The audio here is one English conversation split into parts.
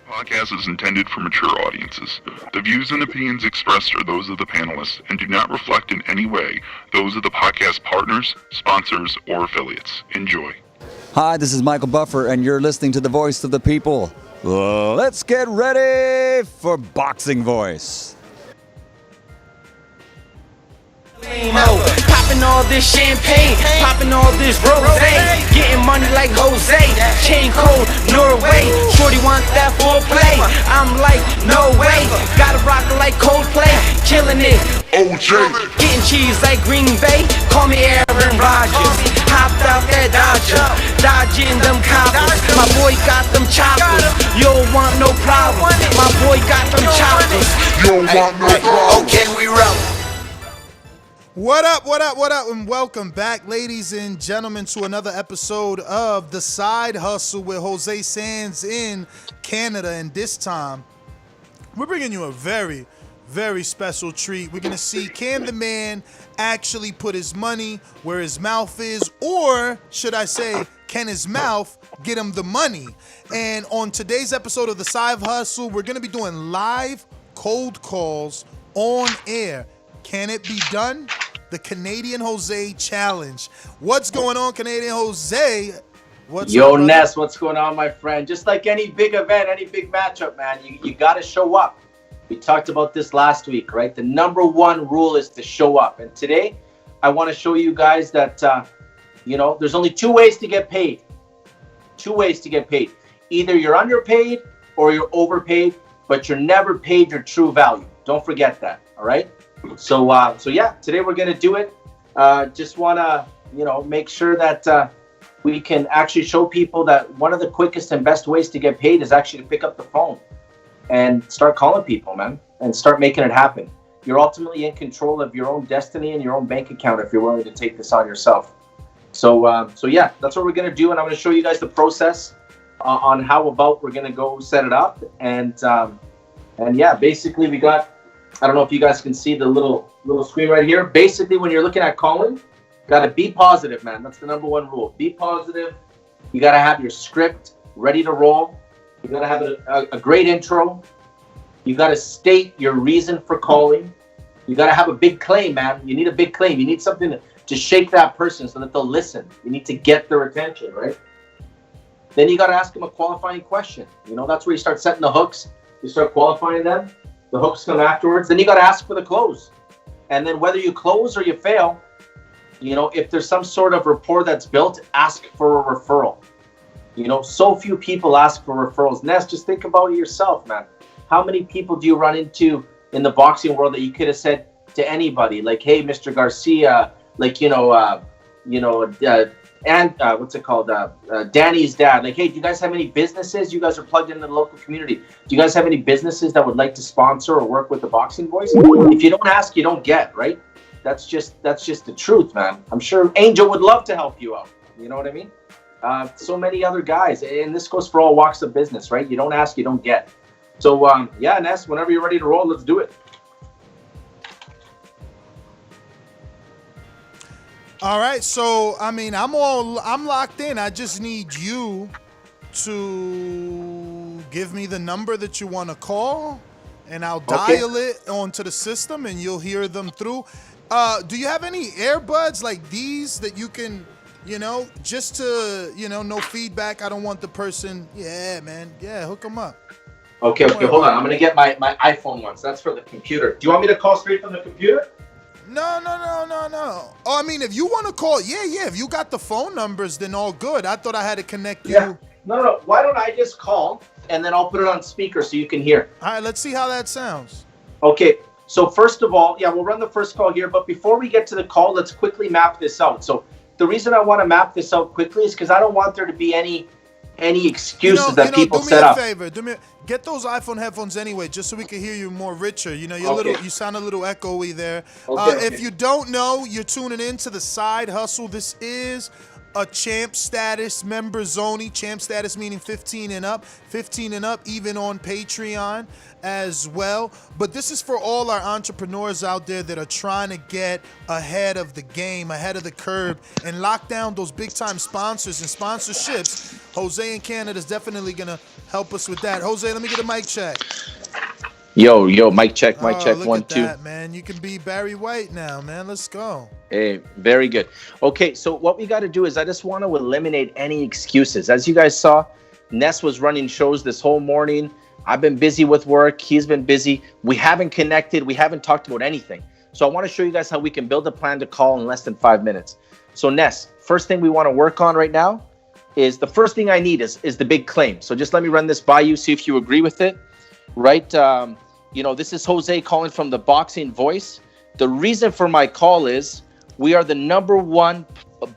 Podcast is intended for mature audiences. The views and opinions expressed are those of the panelists and do not reflect in any way those of the podcast partners, sponsors, or affiliates. Enjoy. Hi, this is Michael Buffer, and you're listening to the Voice of the People. Let's get ready for Boxing Voice. Popping all this champagne, popping all this rosé, getting money like Jose, chain cold, Norway. Shorty want that foreplay, I'm like, no way. Gotta rock it like Coldplay, killing it. OJ, getting cheese like Green Bay, call me Aaron Rodgers. Hopped out that Dodger, dodging them coppers. My boy got them choppers, you don't want no problem. My boy got them choppers, you don't want no problem. Okay, we roll. What up, and welcome back, ladies and gentlemen, to another episode of The Side Hustle with Jose Sands in Canada. And this time, we're bringing you a very, very special treat. We're going to see, can the man actually put his money where his mouth is, or should I say, can his mouth get him the money? And on today's episode of The Side Hustle, we're going to be doing live cold calls on air. Can it be done? The Canadian Jose Challenge. What's going on, Canadian Jose? Yo, Ness, what's going on, my friend? Just like any big event, any big matchup, man, you got to show up. We talked about this last week, right? The number one rule is to show up. And today, I want to show you guys that, there's only two ways to get paid. Two ways to get paid. Either you're underpaid or you're overpaid, but you're never paid your true value. Don't forget that, all right? So yeah, today we're going to do it. Just want to, make sure that we can actually show people that one of the quickest and best ways to get paid is actually to pick up the phone and start calling people, man, and start making it happen. You're ultimately in control of your own destiny and your own bank account if you're willing to take this on yourself. So yeah, that's what we're going to do. And I'm going to show you guys the process on how about we're going to go set it up. And yeah, basically we got, I don't know if you guys can see the little screen right here. Basically, when you're looking at calling, got to be positive, man. That's the number one rule. Be positive. You got to have your script ready to roll. You got to have a great intro. You got to state your reason for calling. You got to have a big claim, man. You need a big claim. You need something to shake that person so that they'll listen. You need to get their attention, right? Then you got to ask them a qualifying question. That's where you start setting the hooks. You start qualifying them. The hooks come afterwards. Then you got to ask for the close. And then whether you close or you fail, if there's some sort of rapport that's built, ask for a referral. So few people ask for referrals. Ness, just think about it yourself, man. How many people do you run into in the boxing world that you could have said to anybody, like, hey, Mr. Garcia, what's it called? Danny's dad. Like, hey, do you guys have any businesses? You guys are plugged into the local community. Do you guys have any businesses that would like to sponsor or work with the Boxing Voice? If you don't ask, you don't get, right? That's just the truth, man. I'm sure Angel would love to help you out. You know what I mean? So many other guys, and this goes for all walks of business, right? You don't ask, you don't get. So, yeah, Ness, whenever you're ready to roll, let's do it. All right, so I'm locked in. I just need you to give me the number that you want to call, and I'll dial it onto the system, and you'll hear them through. Do you have any earbuds like these that you can, just to, no feedback? I don't want the person. Yeah, man. Yeah, hook them up. Okay, hold on. I'm gonna get my iPhone ones. That's for the computer. Do you want me to call straight from the computer? No. Oh, if you want to call, yeah. If you got the phone numbers, then all good. I thought I had to connect you. Yeah. No. Why don't I just call, and then I'll put it on speaker so you can hear. All right, let's see how that sounds. Okay, so first of all, yeah, we'll run the first call here. But before we get to the call, let's quickly map this out. So the reason I want to map this out quickly is because I don't want there to be any excuses that people set up. Do me a favor. Get those iPhone headphones anyway, just so we can hear you more richer. You sound a little echoey there. Okay. If you don't know, you're tuning in to The Side Hustle. This is a champ status members only. Champ status meaning 15 and up. 15 and up even on Patreon as well. But this is for all our entrepreneurs out there that are trying to get ahead of the game, ahead of the curve, and lock down those big time sponsors and sponsorships. Jose in Canada is definitely going to help us with that. Jose, let me get a mic check. Yo, mic check, mic check, look 1 at 2. that, man. You can be Barry White now, man. Let's go. Hey, very good. Okay, so what we got to do is I just want to eliminate any excuses. As you guys saw, Ness was running shows this whole morning. I've been busy with work. He's been busy. We haven't connected. We haven't talked about anything. So I want to show you guys how we can build a plan to call in less than 5 minutes. So Ness, first thing we want to work on right now is the first thing I need is the big claim. So just let me run this by you, see if you agree with it, right? This is Jose calling from the Boxing Voice. The reason for my call is we are the #1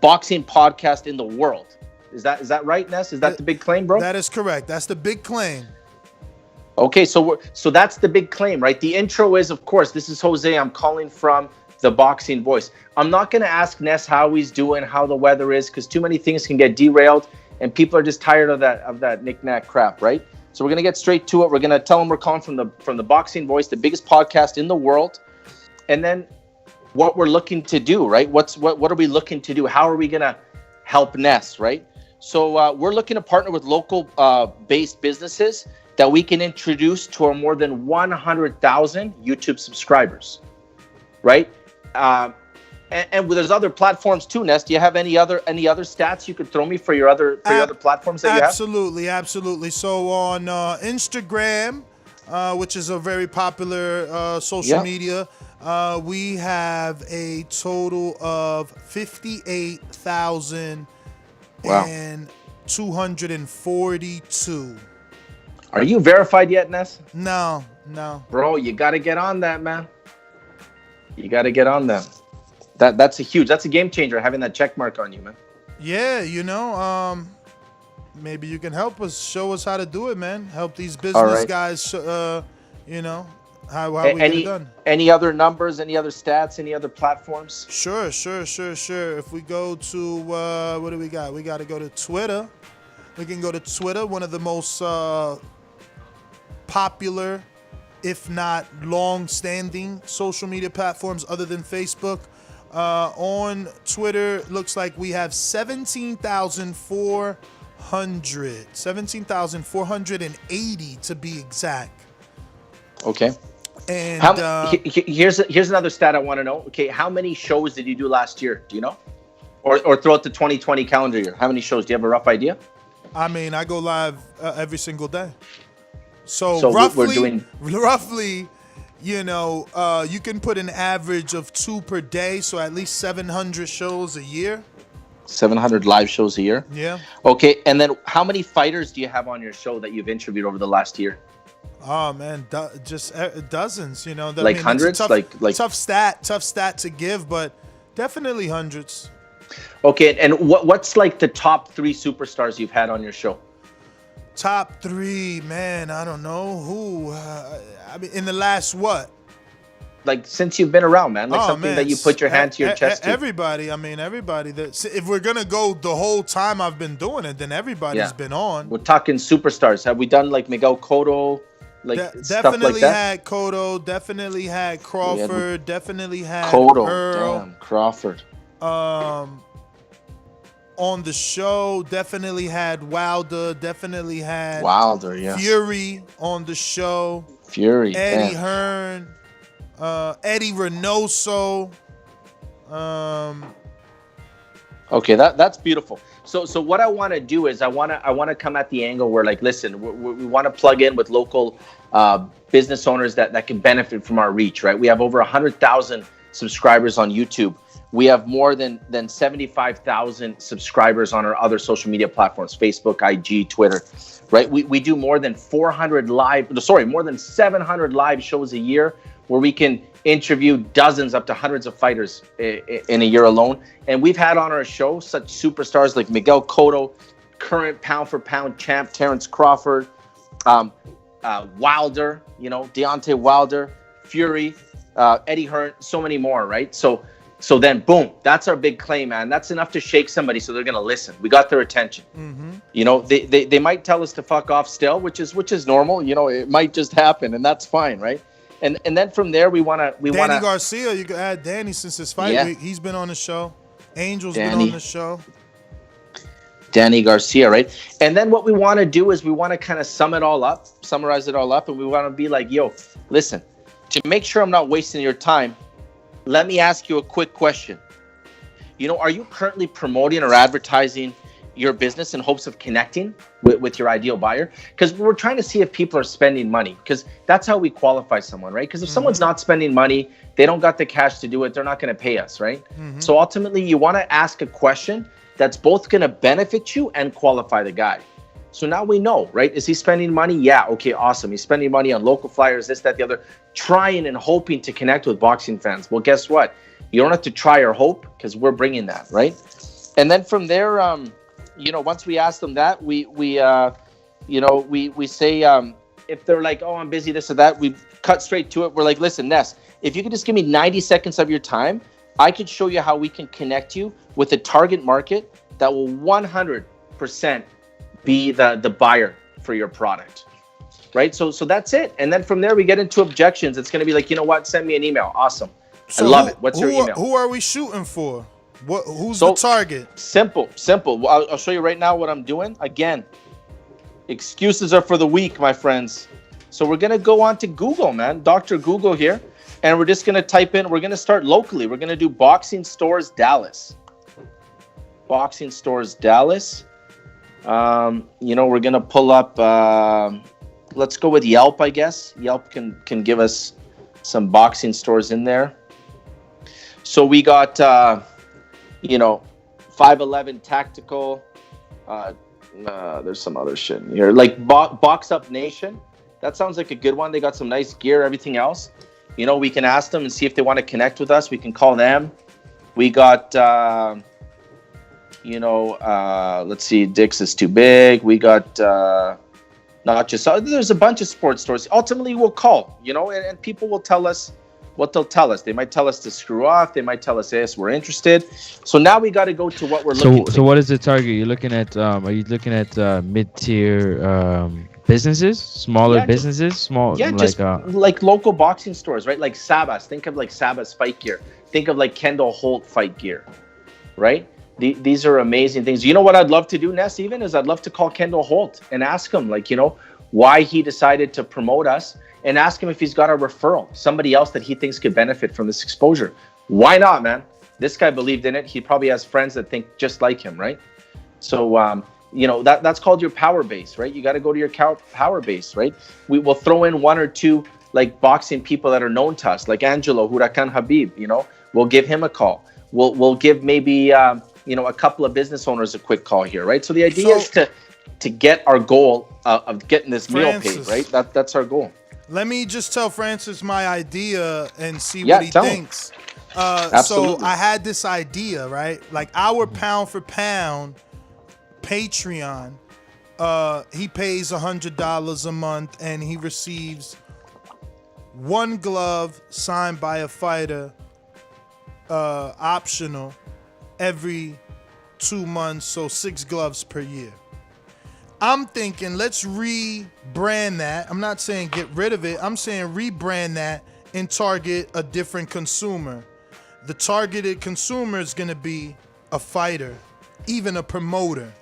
boxing podcast in the world. Is that right, Ness? Is that the big claim, bro? That is correct. That's the big claim. Okay, so that's the big claim, right? The intro is, of course, this is Jose. I'm calling from the Boxing Voice. I'm not going to ask Ness how he's doing, how the weather is, because too many things can get derailed, and people are just tired of that knick-knack crap, right? So we're going to get straight to it. We're going to tell them we're calling from the Boxing Voice, the biggest podcast in the world, and then what we're looking to do, right? What are we looking to do? How are we going to help Ness, right? So we're looking to partner with local based businesses that we can introduce to our more than 100,000 YouTube subscribers, right? And there's other platforms too, Ness. Do you have any other stats you could throw me for your other platforms that you have? Absolutely. So on Instagram, which is a very popular social media, we have a total of 58,242. Are you verified yet, Ness? No. Bro, you got to get on that, man. You got to get on that. That's a game changer, having that check mark on you, man. Yeah, maybe you can help us, show us how to do it, man. Help these business guys, how we get it done. Any other numbers, any other stats, any other platforms? Sure. If we go to, what do we got? We got to go to Twitter. We can go to Twitter, one of the most popular, if not long-standing social media platforms other than Facebook. On Twitter, looks like we have 17,480 to be exact. Okay. And here's another stat I want to know. Okay, how many shows did you do last year? Do you know? Or throughout the 2020 calendar year? How many shows? Do you have a rough idea? I mean, I go live every single day. So roughly, you can put an average of 2 per day, so at least 700 shows a year. 700 live shows a year? Yeah. Okay, and then how many fighters do you have on your show that you've interviewed over the last year? Oh man, just dozens. Hundreds. Tough stat to give, but definitely hundreds. Okay, and what's like the top 3 superstars you've had on your show? Top 3, man, I don't know who. I mean, in the last what? Like since you've been around, man. Like something that you put your hand to your chest to. Everybody. If we're gonna go the whole time I've been doing it, then everybody's been on. We're talking superstars. Have we done like Miguel Cotto? Stuff definitely like that? Had Cotto, definitely had Crawford, definitely had Cotto. Earl. Damn, Crawford. On the show, definitely had Wilder, definitely had Wilder, yeah. Fury on the show. Fury, Eddie Hearn, Eddie Reynoso. Okay, that's beautiful. So what I want to do is I want to come at the angle where, like, listen, we want to plug in with local business owners that can benefit from our reach, right? We have over 100,000 subscribers on YouTube. We have more than 75,000 subscribers on our other social media platforms, Facebook, IG, Twitter, right? We do more than 700 live shows a year where we can interview dozens up to hundreds of fighters in a year alone. And we've had on our show such superstars like Miguel Cotto, current pound for pound champ Terrence Crawford, Wilder, Deontay Wilder, Fury, Eddie Hearn, so many more, right? So So then, boom, that's our big claim, man. That's enough to shake somebody, so they're gonna listen. We got their attention. You know, they might tell us to fuck off still, which is normal. You know, it might just happen, and that's fine, right? And then from there, we wanna Danny Garcia, you can add Danny since his fight week. He's been on the show. Angel's been on the show. Danny Garcia, right? And then what we want to do is we want to kind of summarize it all up, and we want to be like, yo, listen, to make sure I'm not wasting your time, let me ask you a quick question. You know, are you currently promoting or advertising your business in hopes of connecting with your ideal buyer? Because we're trying to see if people are spending money, because that's how we qualify someone, right? Because if someone's not spending money, they don't got the cash to do it, they're not going to pay us, right? So ultimately, you want to ask a question that's both going to benefit you and qualify the guy. So now we know, right? Is he spending money? Yeah, okay, awesome. He's spending money on local flyers, this, that, the other, trying and hoping to connect with boxing fans. Well, guess what? You don't have to try or hope, because we're bringing that, right? And then from there, you know, once we ask them that, we say, if they're like, oh, I'm busy, this or that, we cut straight to it. We're like, listen, Ness, if you could just give me 90 seconds of your time, I could show you how we can connect you with a target market that will 100% be the buyer for your product, right? So that's it. And then from there, we get into objections. It's going to be like, you know what? Send me an email. Awesome. So I love it. What's your email? Who are we shooting for? Who's the target? Simple. Well, I'll show you right now what I'm doing. Again, excuses are for the weak, my friends. So we're going to go on to Google, man. Dr. Google here. And we're just going to type in, we're going to start locally. We're going to do Boxing Stores Dallas. Boxing Stores Dallas. You know, we're going to pull up, let's go with Yelp, I guess. Yelp can give us some boxing stores in there. So we got, you know, 511 Tactical. There's some other shit in here. Like Box Up Nation. That sounds like a good one. They got some nice gear, everything else. You know, we can ask them and see if they want to connect with us. We can call them. We got, you know, let's see, Dick's is too big. We got, not just, there's a bunch of sports stores. Ultimately, we'll call, you know, and people will tell us what they'll tell us. They might tell us to screw off. They might tell us, yes, we're interested. So now we got to go to what we're looking for. So what is the target? You're looking at, are you looking at mid-tier businesses, smaller businesses, like local boxing stores, right? Like Sabas. Think of like Sabas fight gear. Think of like Kendall Holt fight gear, right? These are amazing things. You know what I'd love to do, Ness, even, is I'd love to call Kendall Holt and ask him, like, you know, why he decided to promote us, and ask him if he's got a referral, somebody else that he thinks could benefit from this exposure. Why not, man? This guy believed in it. He probably has friends that think just like him, right? So, you know, that's called your power base, right? You got to go to your power base, right? We will throw in one or two like boxing people that are known to us, like Angelo Huracan Habib. You know, we'll give him a call. We'll give maybe you know, a couple of business owners a quick call here, right? So the idea is to get our goal of getting this meal paid, right? That's our goal. Let me just tell Francis my idea and see what he thinks. So I had this idea, right? Like our pound for pound Patreon, he pays $100 a month and he receives one glove signed by a fighter, optional, every 2 months, so 6 gloves per year. I'm thinking let's rebrand that. I'm not saying get rid of it. I'm saying rebrand that and target a different consumer. The targeted consumer is going to be a fighter, even a promoter,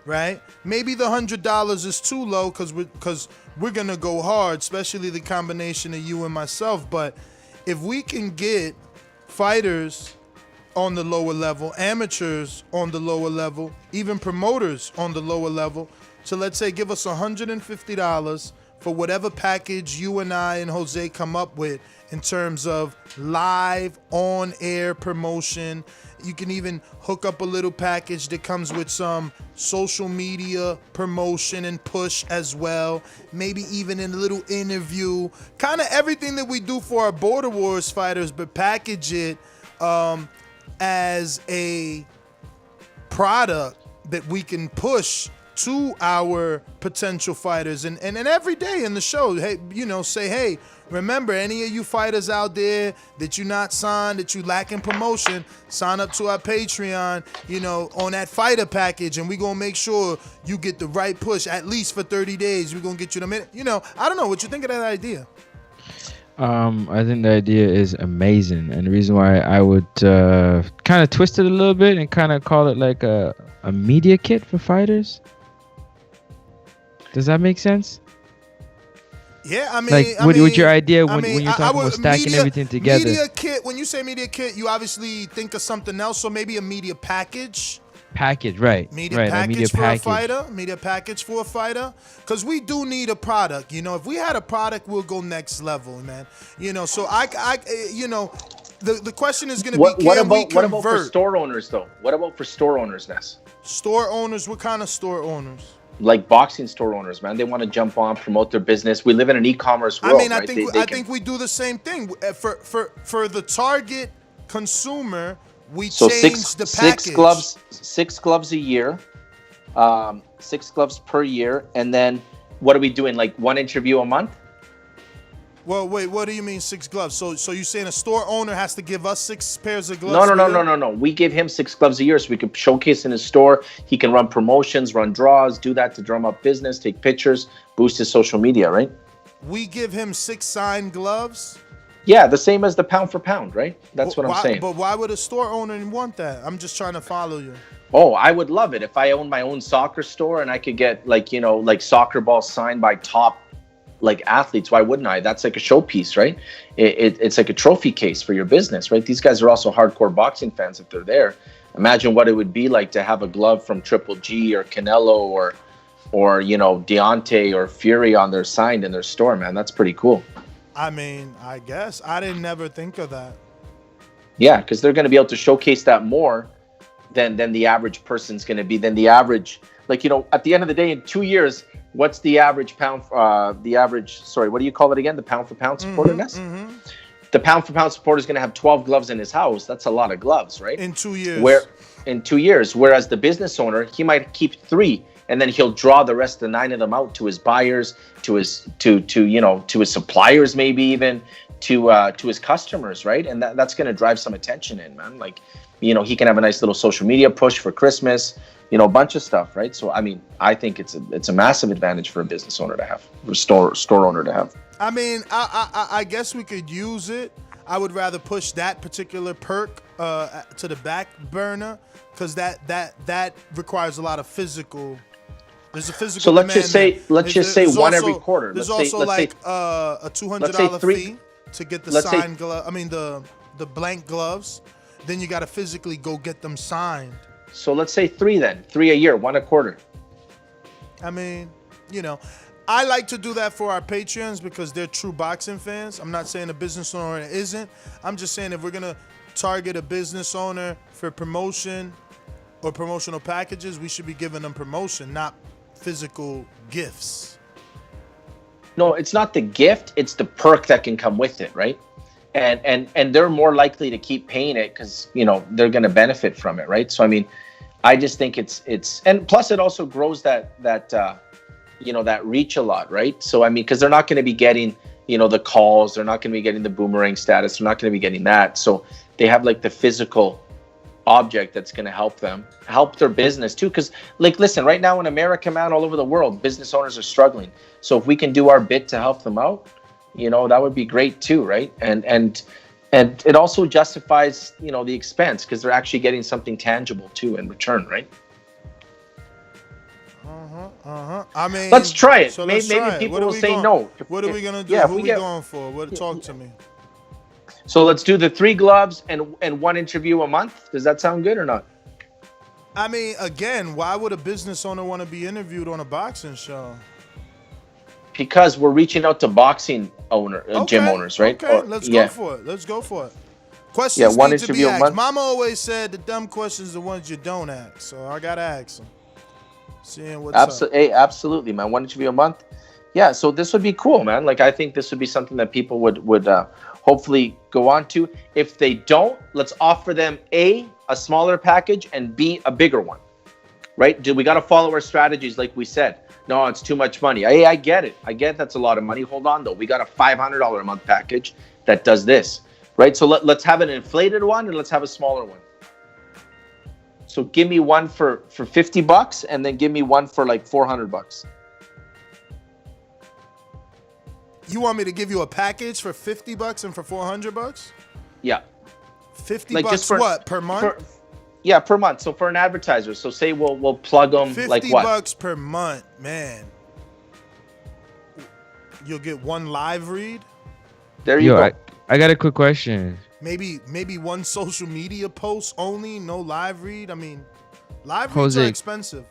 right? Maybe the $100 is too low because we're going to go hard, especially the combination of you and myself. But if we can get fighters on the lower level, amateurs on the lower level, even promoters on the lower level, so let's say give us $150 for whatever package you and I and Jose come up with in terms of live on-air promotion. You can even hook up a little package that comes with some social media promotion and push as well. Maybe even in a little interview. Kind of everything that we do for our Border Wars fighters, but package it as a product that we can push to our potential fighters and every day in the show, hey, say, hey, remember, any of you fighters out there that you not signed, that you lacking promotion, sign up to our Patreon, on that fighter package, and we gonna make sure you get the right push at least for 30 days. We're gonna get you the minute. I don't know what you think of that idea. I think the idea is amazing, and the reason why I would kind of twist it a little bit and kind of call it like a media kit for fighters. Does that make sense? Yeah, I mean, like, with your idea when you're talking about stacking everything together. Media kit. When you say media kit, you obviously think of something else. So maybe a media package. Package, right? Media package for a fighter. Media package for a fighter. Because we do need a product. If we had a product, we'll go next level, man. So the question is going to be, what about for store owners though? What about for store owners, Ness? Store owners? What kind of store owners? Like boxing store owners, man. They want to jump on, promote their business. We live in an e-commerce world. I think we do the same thing. For the target consumer, we change the package. Six gloves a year, 6 gloves per year, and then what are we doing? Like 1 interview a month? Well, wait. What do you mean 6 gloves? So you're saying a store owner has to give us 6 pairs of gloves? No. We give him 6 gloves a year so we can showcase in his store. He can run promotions, run draws, do that to drum up business, take pictures, boost his social media, right? We give him 6 signed gloves? Yeah, the same as the pound for pound, right? That's what I'm saying. But why would a store owner want that? I'm just trying to follow you. Oh, I would love it if I owned my own soccer store and I could get like soccer balls signed by top athletes. Why wouldn't I? That's like a showpiece, right? It's like a trophy case for your business, right? These guys are also hardcore boxing fans if they're there. Imagine what it would be like to have a glove from Triple G or Canelo or Deontay or Fury on their signed in their store, man. That's pretty cool. I mean, I guess I didn't never think of that. Yeah, because they're going to be able to showcase that more than the average person's going to be. Than the average, at the end of the day, in 2 years, what's the average pound? What do you call it again? The pound for pound supporter, Ness? Mm-hmm. The pound for pound supporter is going to have 12 gloves in his house. That's a lot of gloves, right? In 2 years. In 2 years, whereas the business owner, he might keep 3, and then he'll draw the rest of the 9 of them out to his buyers, to his suppliers, maybe even to his customers, right? And that's going to drive some attention in, man. He can have a nice little social media push for Christmas, a bunch of stuff, right? So, I mean, I think it's a massive advantage for a business owner to have, or store owner to have. I mean, I guess we could use it. I would rather push that particular perk to the back burner because that requires a lot physical. There's a physical. So let's just say one every quarter. There's also like a $200 fee to get the signed glove. I mean the blank gloves. Then you got to physically go get them signed. So let's say 3 then. 3 a year, 1 a quarter. I mean, I like to do that for our Patreons because they're true boxing fans. I'm not saying a business owner isn't. I'm just saying if we're going to target a business owner for promotion or promotional packages, we should be giving them promotion, not physical gifts. No, it's not the gift. It's the perk that can come with it, right? And they're more likely to keep paying it because, they're going to benefit from it, right? So, I mean, I just think it's and plus it also grows that reach a lot, right? So, I mean, because they're not going to be getting, the calls, they're not going to be getting the boomerang status, they're not going to be getting that. So they have like the physical object that's going to help their business too. Because listen, right now in America, man, all over the world, business owners are struggling. So if we can do our bit to help them out, that would be great too, right? And it also justifies, the expense because they're actually getting something tangible too in return, right? I mean, let's try it. So maybe people will say no. What are we gonna do? Who are we going for? Talk to me. So let's do the 3 gloves and 1 interview a month. Does that sound good or not? I mean, again, why would a business owner want to be interviewed on a boxing show? Because we're reaching out to boxing gym owners, right? Okay, let's go for it. Questions one need to be interview a asked. month. Mama always said the dumb questions are the ones you don't ask, so I gotta ask them. Seeing what's up. Hey, absolutely, man. 1 interview a month. Yeah, so this would be cool, man. I think this would be something that people would hopefully go on to. If they don't, let's offer them A, a smaller package, and B, a bigger one. right? We got to follow our strategies like we said. No, it's too much money. I get it. I get that's a lot of money. Hold on, though. We got a $500 a month package that does this, right? So let's have an inflated one and let's have a smaller one. So give me one for $50 and then give me one for like $400. You want me to give you a package for $50 and for $400? Yeah. 50 Like, bucks just for- what per month? Yeah, per month. So for an advertiser, so say we'll plug them 50 like what? bucks per month, man. You'll get one live read, There you go. I got a quick question. maybe one social media post only, no live read. I mean, live reads Jose. are expensive.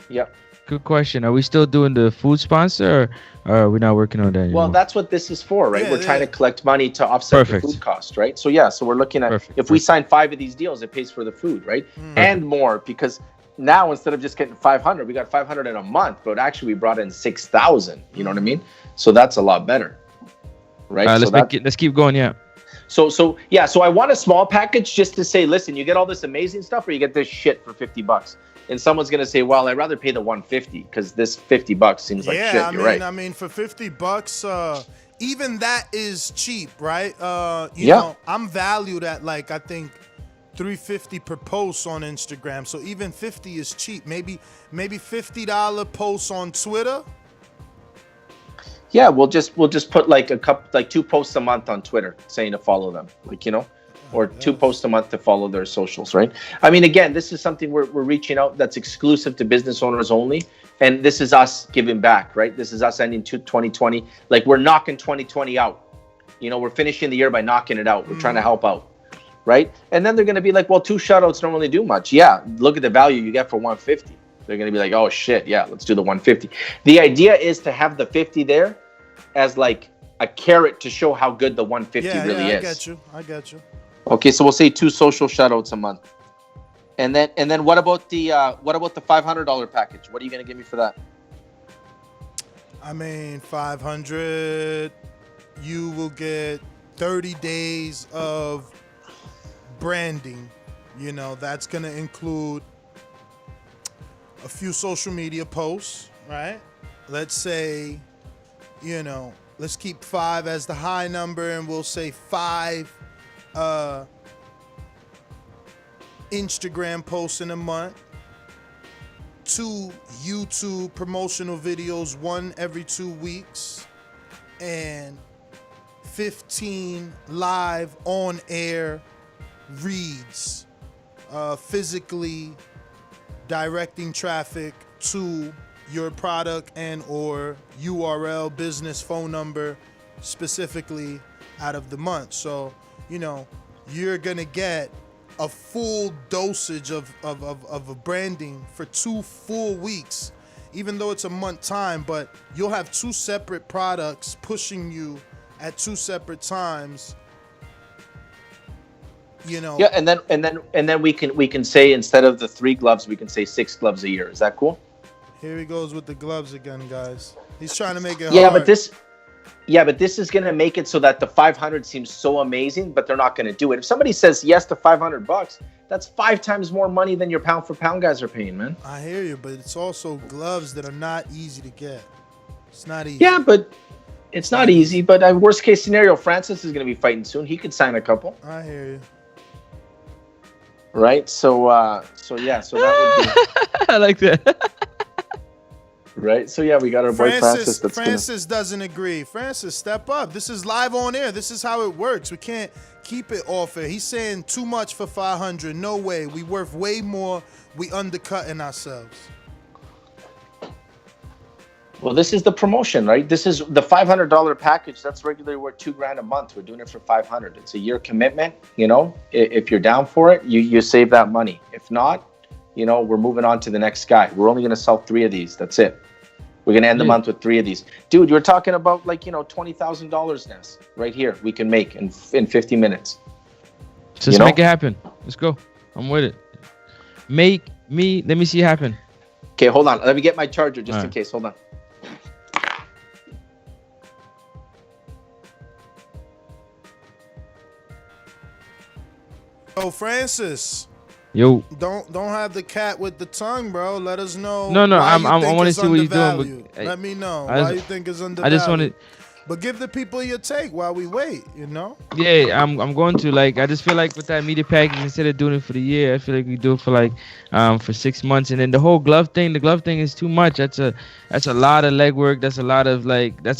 Yeah. Good question. Are we still doing the food sponsor, or are we not working on that anymore? Well, that's what this is for, right? Yeah, We're trying yeah. to collect money to offset Perfect. the food cost, right? So yeah, so we're looking at Perfect, if we perfect. sign 5 of these deals, it pays for the food, right? And more, because now instead of just getting 500, we got 500 in a month, but actually we brought in 6,000. You know what I mean? So that's a lot better, right? All right, So let's keep going. Yeah. So yeah, so I want a small package just to say, listen, you get all this amazing stuff, or you get this shit for $50. And someone's gonna say, well, I'd rather pay the 150 because this $50 seems like Yeah, shit. I You're mean, right. I mean, for $50, even that is cheap, right? You Yeah. know, I'm valued at like I think $350 per post on Instagram. So even 50 is cheap. Maybe $50 posts on Twitter. Yeah, we'll just put like like 2 posts a month on Twitter saying to follow them, like, you know, or 2 posts a month to follow their socials, right? I mean, again, this is something we're reaching out that's exclusive to business owners only, and this is us giving back, right? This is us ending 2020, like we're knocking 2020 out. You know, we're finishing the year by knocking it out. We're trying to help out, right? And then they're going to be like, well, 2 shutouts don't really do much. Yeah, look at the value you get for 150. They're going to be like, oh shit, yeah, let's do the 150. The idea is to have the 50 there as like a carrot to show how good the 150 really is. I get you. Okay, so we'll say 2 social shoutouts a month. And then what about the $500 package? What are you going to give me for that? I mean, 500, you will get 30 days of branding. You know, that's going to include a few social media posts, right? Let's say, you know, let's keep 5 as the high number, and we'll say 5 Instagram posts in a month, 2 YouTube promotional videos, 1 every 2 weeks, and 15 live on air reads, physically directing traffic to your product and or URL, business phone number, specifically out of the month. So, you know, you're gonna get a full dosage of a branding for 2 full weeks, even though it's a month time, but you'll have 2 separate products pushing you at 2 separate times. You know. Yeah, and then we can say, instead of the 3 gloves, we can say 6 gloves a year. Is that cool? Here he goes with the gloves again, guys. He's trying to make it Yeah, hard. but this is going to make it so that the 500 seems so amazing, but they're not going to do it. If somebody says yes to $500, that's 5 times more money than your pound for pound guys are paying, man. I hear you, but it's also gloves that are not easy to get. It's not easy. Yeah, but it's not easy. But worst case scenario, Francis is going to be fighting soon. He could sign a couple. I hear you. Right? So yeah, so that would be I like that. right. So yeah, we got our boy Francis. Francis doesn't agree. Francis, step up. This is live on air. This is how it works. We can't keep it off air. He's saying too much for 500. No way. We worth way more. We undercutting ourselves. Well, this is the promotion, right? This is the $500 package. That's regularly worth $2,000 a month. We're doing it for 500. It's a year commitment. You know, if you're down for it, you save that money. If not, you know, we're moving on to the next guy. We're only going to sell 3 of these. That's it. We're going to end the month with 3 of these. Dude, you're talking about like, you know, $20,000 Ness right here we can make in 50 minutes. Just make it happen. Let's go. I'm with it. Let me see it happen. Okay, hold on. Let me get my charger just in case. Hold on. Oh, Francis, Yo. Don't have the cat with the tongue, bro. Let us know. No, why you I think want to it's see what you're doing. undervalued. But Let me know I why just- you think it's I undervalued. just wanted. But give the people your take while we wait. You know. Yeah, I'm going to like. I just feel like with that media package, instead of doing it for the year, I feel like we do it for like for 6 months, and then the whole glove thing. The glove thing is too much. That's a lot of legwork. That's a lot of like. That's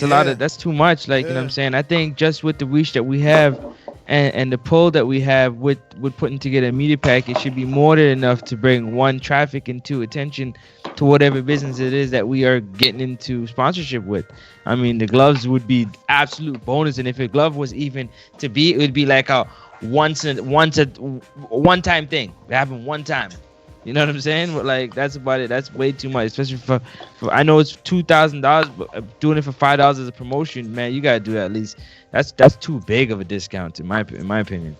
too much. Like you know what I'm saying. I think just with the reach that we have, and the pull that we have with putting together a media pack, it should be more than enough to bring one traffic and two attention to whatever business it is that we are getting into sponsorship with. I mean, the gloves would be absolute bonus, and if a glove was even to be, it would be like a one time thing. It happened one time. You know what I'm saying? But like that's about it. That's way too much, especially for I know it's $2,000, but doing it for $5 as a promotion, man, you gotta do that at least. That's too big of a discount in my opinion.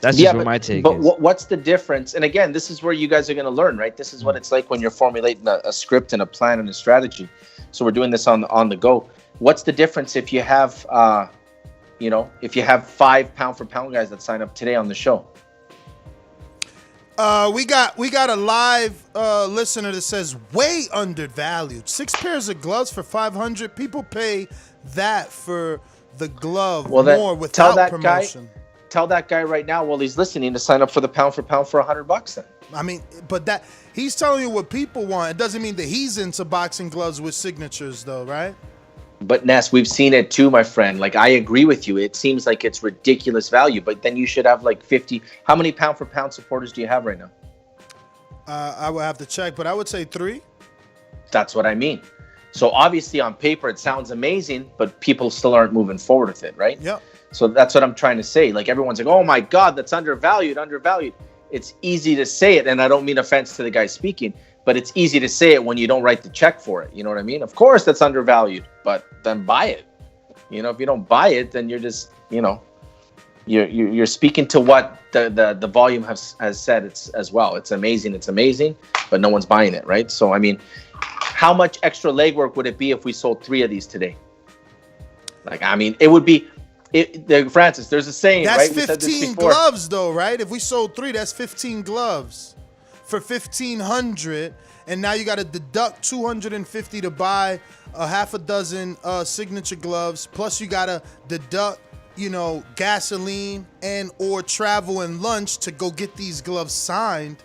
That's just what my take but is. What's the difference? And again, this is where you guys are going to learn, right? This is what it's like when you're formulating a script and a plan and a strategy. So we're doing this on the go. What's the difference if you have, if you have 5 pound for pound guys that sign up today on the show? We got a live listener that says way undervalued. 6 pairs of gloves for $500. People pay that for the glove more without promotion. Tell that guy right now while he's listening to sign up for the pound for pound for $100 then. I mean, but that he's telling you what people want. It doesn't mean that he's into boxing gloves with signatures though, right? But Ness, we've seen it too, my friend. Like, I agree with you. It seems like it's ridiculous value, but then you should have like 50. How many pound for pound supporters do you have right now? I would have to check, but I would say 3. That's what I mean. So obviously on paper it sounds amazing, but people still aren't moving forward with it, right? Yep. So that's what I'm trying to say. Like, everyone's like, oh my God, that's undervalued. It's easy to say it, and I don't mean offense to the guy speaking, but it's easy to say it when you don't write the check for it. You know what I mean? Of course that's undervalued, but then buy it. You know, if you don't buy it, then you're just, you're speaking to what the volume has said it's as well. It's amazing, but no one's buying it, right? So I mean, how much extra legwork would it be if we sold 3 of these today? Like, I mean, it would be. Francis, there's a saying, that's right? That's 15 gloves, though, right? If we sold 3, that's 15 gloves for $1,500, and now you got to deduct $250 to buy a half a dozen signature gloves. Plus, you got to deduct, gasoline and or travel and lunch to go get these gloves signed,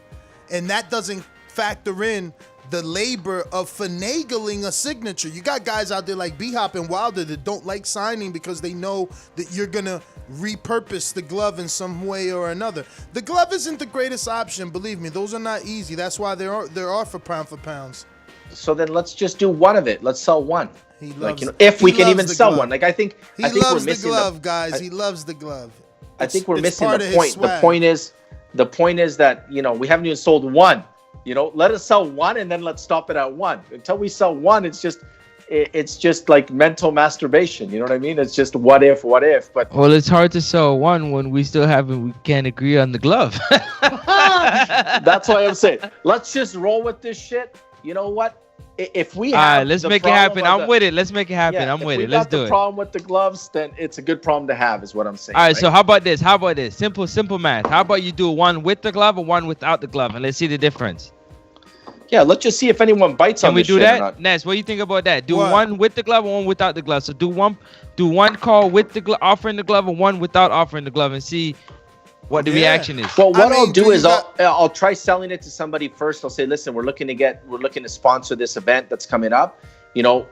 and that doesn't factor in the labor of finagling a signature. You got guys out there like B-Hop and Wilder that don't like signing because they know that you're going to repurpose the glove in some way or another. The glove isn't the greatest option, believe me. Those are not easy. That's why there are for pounds. So then let's just do one of it. Let's sell one. He loves, if we can even sell glove. one. Like, I think he loves we're the missing glove, guys. He loves the glove. I think we're missing the point. The point is that, we haven't even sold one. Let us sell one, and then let's stop it at one. Until we sell one, it's just like mental masturbation. You know what I mean? It's just what if. But well, it's hard to sell one when we can't agree on the glove. That's why I'm saying let's just roll with this shit. You know what? If we have let's make it happen. I'm with it. Let's make it happen. I'm with it. Let's do it. If we got the problem with the gloves, then it's a good problem to have, is what I'm saying. All right. So how about this? Simple math. How about you do one with the glove or one without the glove, and let's see the difference. Yeah, let's just see if anyone bites on this shit. Can we do that? Ness, what do you think about that? Do one with the glove or one without the glove. So do one call with the offering the glove, or one without offering the glove, and see what the reaction is. Well, what I'll do is I'll try selling it to somebody first. I'll say, listen, we're looking to sponsor this event that's coming up.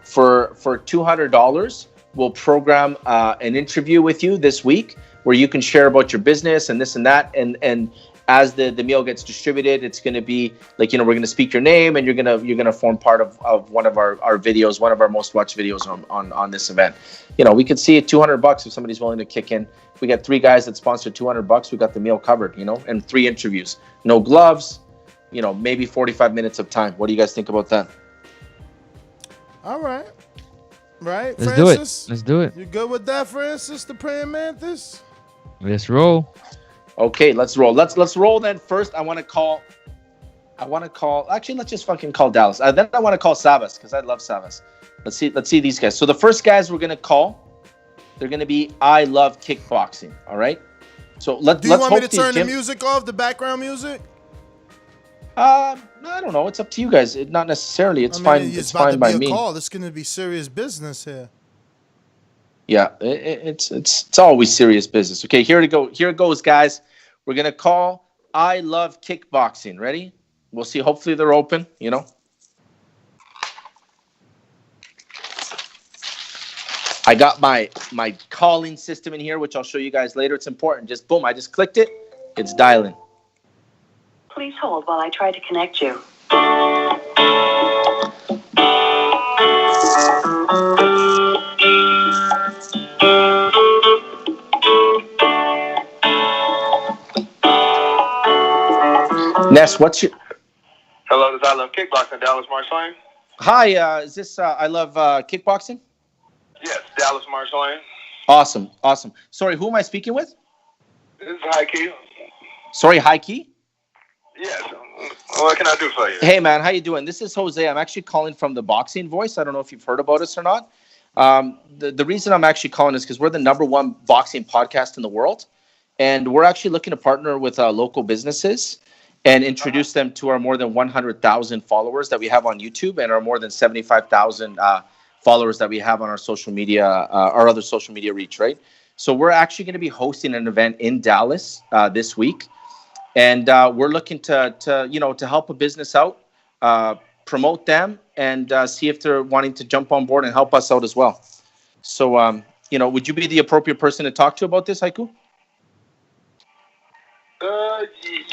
For $200, we'll program an interview with you this week where you can share about your business and this and that. And as the meal gets distributed, it's going to be like, we're going to speak your name, and you're going to form part of one of our videos, one of our most watched videos on this event. We could see it $200 if somebody's willing to kick in. If we got 3 guys that sponsor $200, we got the meal covered, and 3 interviews, no gloves, maybe 45 minutes of time. What do you guys think about that? All right. Right, Let's Francis? Let's do it. You good with that, Francis, the praying mantis? Let's roll. Okay, let's roll. Let's roll then. First, I want to call. Actually, let's just fucking call Dallas. Then I want to call Savas, because I love Savas. Let's see these guys. So the first guys we're gonna call, they're gonna be I Love Kickboxing. All right. So let's. Do you want me to hope turn these the music off, the background music? I don't know. It's up to you guys. Not necessarily. It's fine. It's about fine to by be a me. call. This is going to be serious business here. Yeah, it's always serious business. Okay, here it goes, guys. We're gonna call I Love Kickboxing. Ready? We'll see. Hopefully they're open. I got my calling system in here, which I'll show you guys later. It's important. Just boom, I just clicked it. It's dialing. Please hold while I try to connect you. Ness, what's your... Hello, this is I Love Kickboxing, Dallas Marceline. Hi, is this I Love Kickboxing? Yes, Dallas Marceline. Awesome. Sorry, who am I speaking with? This is High Key. Sorry, High Key? Yes. What can I do for you? Hey, man, how you doing? This is Jose. I'm actually calling from the Boxing Voice. I don't know if you've heard about us or not. The reason I'm actually calling is because we're the #1 boxing podcast in the world, and we're actually looking to partner with local businesses and introduce them to our more than 100,000 followers that we have on YouTube and our more than 75,000 followers that we have on our social media, our other social media reach, right? So we're actually going to be hosting an event in Dallas this week, and we're looking to help a business out, promote them, and see if they're wanting to jump on board and help us out as well. So, would you be the appropriate person to talk to about this, Haiku?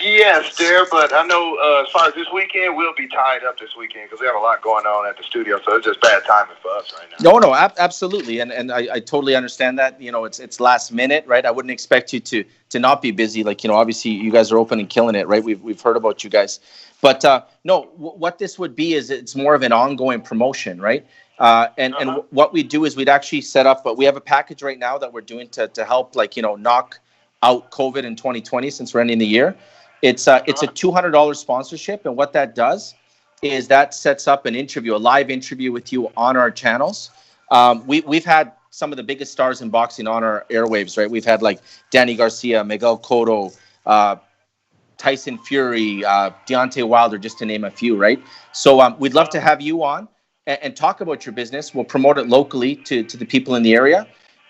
Yes, there, but I know as far as this weekend, we'll be tied up this weekend because we have a lot going on at the studio, so it's just bad timing for us right now. No, absolutely, and I totally understand that. It's last minute, right? I wouldn't expect you to not be busy. Like, obviously you guys are open and killing it, right? We've heard about you guys, but no, what this would be is it's more of an ongoing promotion, right? And what we do is we'd actually set up, but we have a package right now that we're doing to help, knock out COVID in 2020 since we're ending the year. It's a $200 sponsorship, and what that does is that sets up a live interview with you on our channels. We've had some of the biggest stars in boxing on our airwaves, right? We've had like Danny Garcia, Miguel Cotto, Tyson Fury, Deontay Wilder, just to name a few, right? So we'd love to have you on and talk about your business. We'll promote it locally to the people in the area.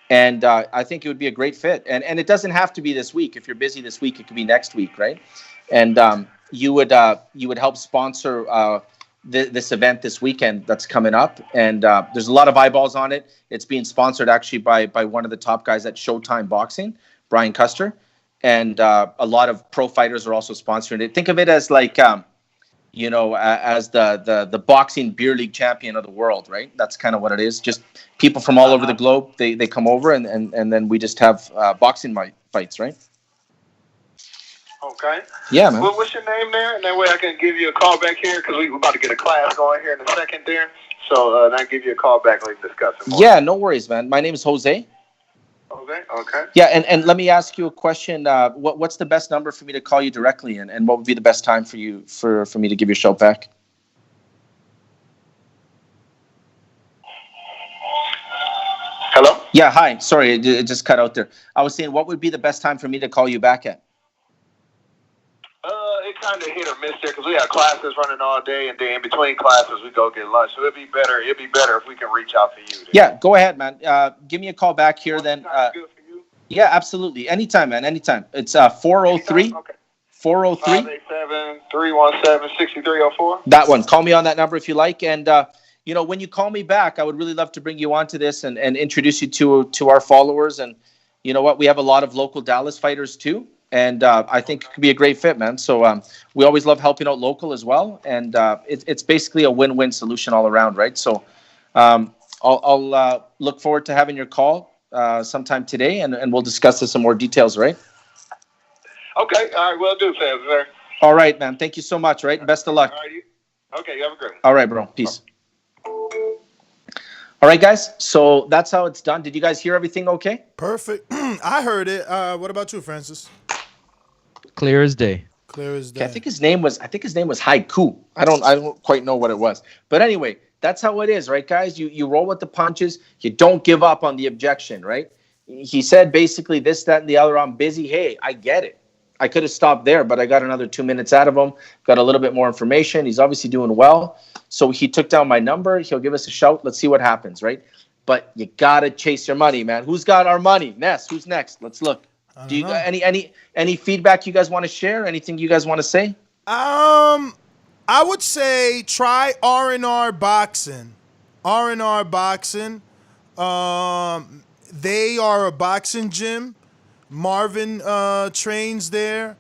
And I think it would be a great fit. And it doesn't have to be this week. If you're busy this week, it could be next week, right? And you would help sponsor this event this weekend that's coming up. And there's a lot of eyeballs on it. It's being sponsored actually by one of the top guys at Showtime Boxing, Brian Custer. And a lot of pro fighters are also sponsoring it. Think of it as like, as the boxing beer league champion of the world, right? That's kind of what it is. Just people from all over the globe, they come over and then we just have boxing fights, right? Okay. Yeah, man. Well, what's your name there? And that way I can give you a call back here because we're about to get a class going here in a second there. So then I give you a call back and we can discuss it more. Yeah, no worries, man. My name is Jose. Okay. Yeah, and let me ask you a question. What's the best number for me to call you directly, and what would be the best time for you for me to give you a shout back? Hello? Yeah, hi. Sorry, it just cut out there. I was saying, what would be the best time for me to call you back at? It kind of hit or miss there because we have classes running all day, and then in between classes we go get lunch. So it'd be better if we can reach out to you. Then. Yeah, go ahead, man. Give me a call back here then. Good for you? Yeah, absolutely. Anytime, man. Anytime. It's 403. Okay. 403. 587-317-6304. That one. Call me on that number if you like. And when you call me back, I would really love to bring you onto this and introduce you to our followers. And you know what? We have a lot of local Dallas fighters too. And I think it could be a great fit, man. So we always love helping out local as well. And it's basically a win-win solution all around, right? So I'll look forward to having your call sometime today, and we'll discuss this in more details, right? Okay. All right. Will do, sir. All right, man. Thank you so much, right? Best of luck. All right. Okay. You have a great one. All right, bro. Peace. All right, guys. So that's how it's done. Did you guys hear everything okay? Perfect. I heard it. What about you, Francis? Clear as day. Clear as day. Okay, I think his name was Haiku. I don't quite know what it was. But anyway, that's how it is, right, guys? You roll with the punches. You don't give up on the objection, right? He said basically this, that, and the other. I'm busy. Hey, I get it. I could have stopped there, but I got another 2 minutes out of him. Got a little bit more information. He's obviously doing well. So he took down my number. He'll give us a shout. Let's see what happens, right? But you gotta chase your money, man. Who's got our money? Ness, who's next? Let's look. Do you know. any feedback you guys want to share? Anything you guys want to say? I would say try R&R Boxing. R&R Boxing. They are a boxing gym. Marvin trains there.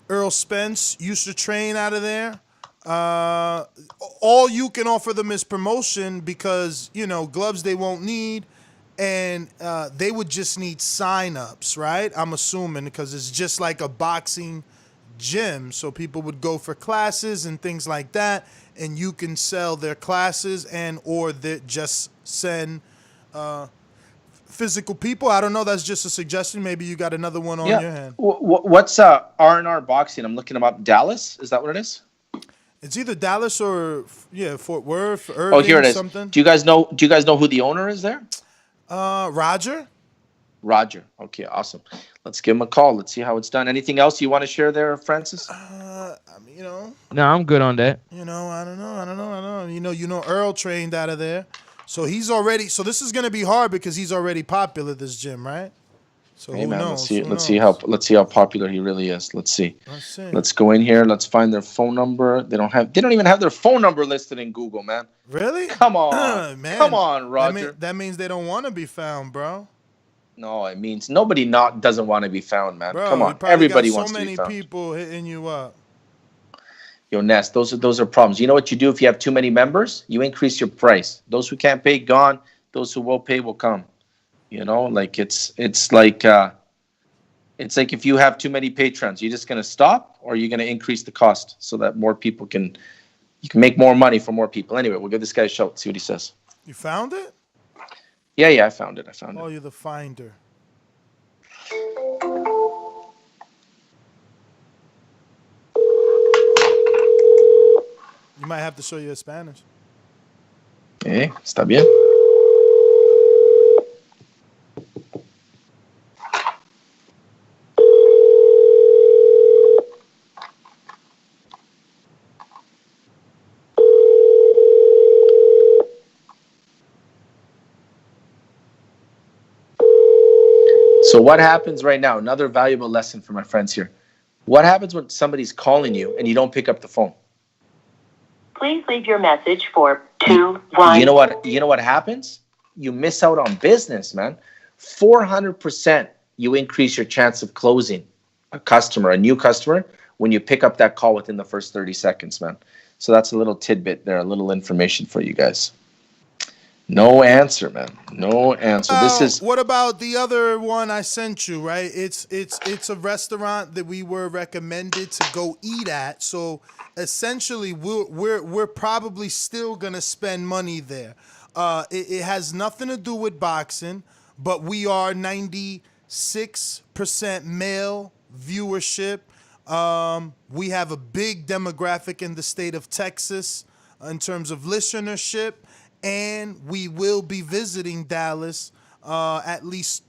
Earl Spence used to train out of there. All you can offer them is promotion because, gloves they won't need. And they would just need sign-ups, right? I'm assuming because it's just like a boxing gym. So people would go for classes and things like that. And you can sell their classes or just send physical people. I don't know. That's just a suggestion. Maybe you got another one on your hand. What's R&R Boxing? I'm looking them up. Dallas? Is that what it is? It's either Dallas or Fort Worth, Irving, here it is. something. Do you guys know who the owner is there? Roger. Roger. Okay, awesome. Let's give him a call. Let's see how it's done. Anything else you want to share there, Francis? No, I'm good on that. I don't know. Earl trained out of there. So he's already. So this is gonna be hard because he's already popular. This gym, right? So hey who man, knows? let's see how popular he really is. Let's see. Let's go in here. Let's find their phone number. They don't even have their phone number listed in Google, man. Really? Come on, man. Come on, Roger. That means they don't want to be found, bro. No, it means nobody doesn't want to be found, man. Bro, Come on, probably everybody got wants so to be many found. people hitting you up. Yo, Ness, those are problems. You know what you do if you have too many members? You increase your price. Those who can't pay, gone. Those who will pay will come. Like it's like if you have too many patrons, you're just gonna stop, or you're gonna increase the cost so that more people you can make more money for more people. Anyway, we'll give this guy a shout. See what he says. You found it? Yeah, I found it. Oh, you're the finder. You might have to show you Spanish. Está bien. So what happens right now? Another valuable lesson for my friends here. What happens when somebody's calling you and you don't pick up the phone? Please leave your message for 21. You know what happens? You miss out on business, man. 400% you increase your chance of closing a new customer, when you pick up that call within the first 30 seconds, man. So that's a little tidbit there, a little information for you guys. No answer, man. No answer. What about the other one I sent you? Right? It's a restaurant that we were recommended to go eat at. So essentially, we're probably still gonna spend money there. It has nothing to do with boxing, but we are 96% male viewership. We have a big demographic in the state of Texas in terms of listenership. And we will be visiting Dallas, at least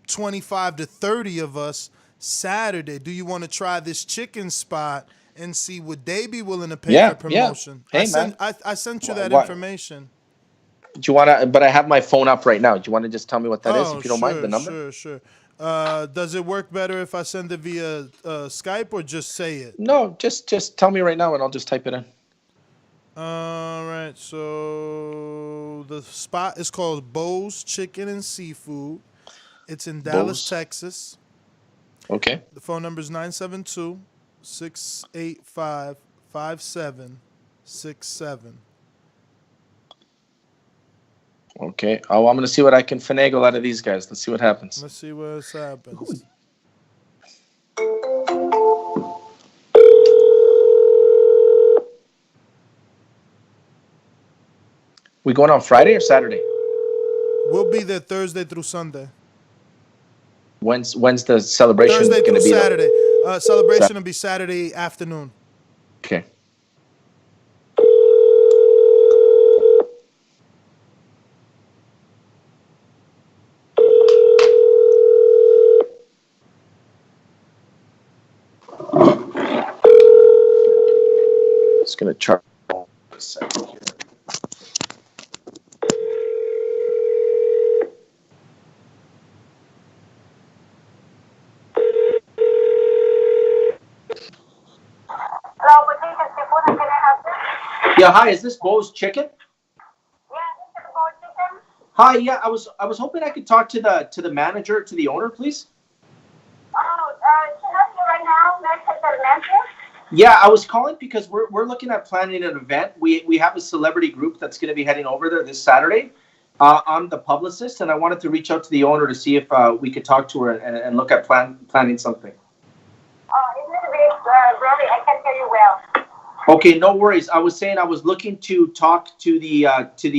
25 to 30 of us Saturday. Do you want to try this chicken spot and see would they be willing to pay for promotion? Yeah. Hey, I sent you that information. Do you want to? But I have my phone up right now. Do you want to just tell me what that is, if you don't mind, the number? Sure. Does it work better if I send it via Skype or just say it? No, just tell me right now, and I'll just type it in. All right, so the spot is called Bo's Chicken and Seafood. It's in Dallas, Texas. Okay. The phone number is 972-685-5767. Okay. Oh, I'm going to see what I can finagle out of these guys. Let's see what happens. Let's see what happens. We going on Friday or Saturday? We'll be there Thursday through Sunday. When's the celebration? Thursday through Saturday. Celebration will be Saturday afternoon. Okay. gonna charge a second here. Hello, Boutique Seafood, and can I help you? Yeah, hi. Is this Bo's Chicken? Yeah, this is Bo's Chicken. Hi. Yeah, I was hoping I could talk to the manager, to the owner, please. Oh, she's not here right now. May I take the message? Yeah, I was calling because we're looking at planning an event. We have a celebrity group that's going to be heading over there this Saturday. I'm the publicist, and I wanted to reach out to the owner to see if we could talk to her and look at planning something. Oh, it's a little bit really. I can't hear you well. Okay, no worries. I was saying I was looking to talk to the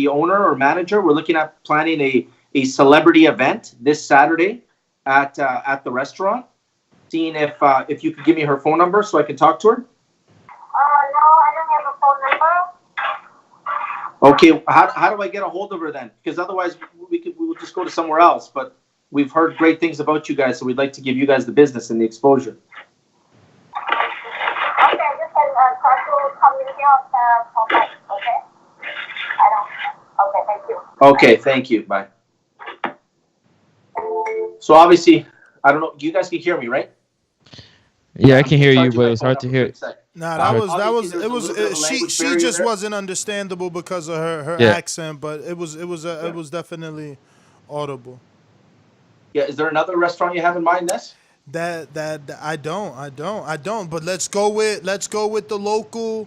owner or manager. We're looking at planning a celebrity event this Saturday at the restaurant. Seeing if you could give me her phone number so I can talk to her. No, I don't have a phone number. Okay, how do I get a hold of her then? Because otherwise we will just go to somewhere else. But we've heard great things about you guys, so we'd like to give you guys the business and the exposure. Okay, you can try to communicate on contact. Okay. Okay, thank you. Okay, thank you. Bye. So obviously, I don't know. You guys can hear me, right? Yeah, I can hear you, but it's hard to hear. Nah, Obviously, she just wasn't understandable because of her Yeah. accent, but it was definitely audible. Yeah. Is there another restaurant you have in mind, Ness? That I don't. But let's go with the local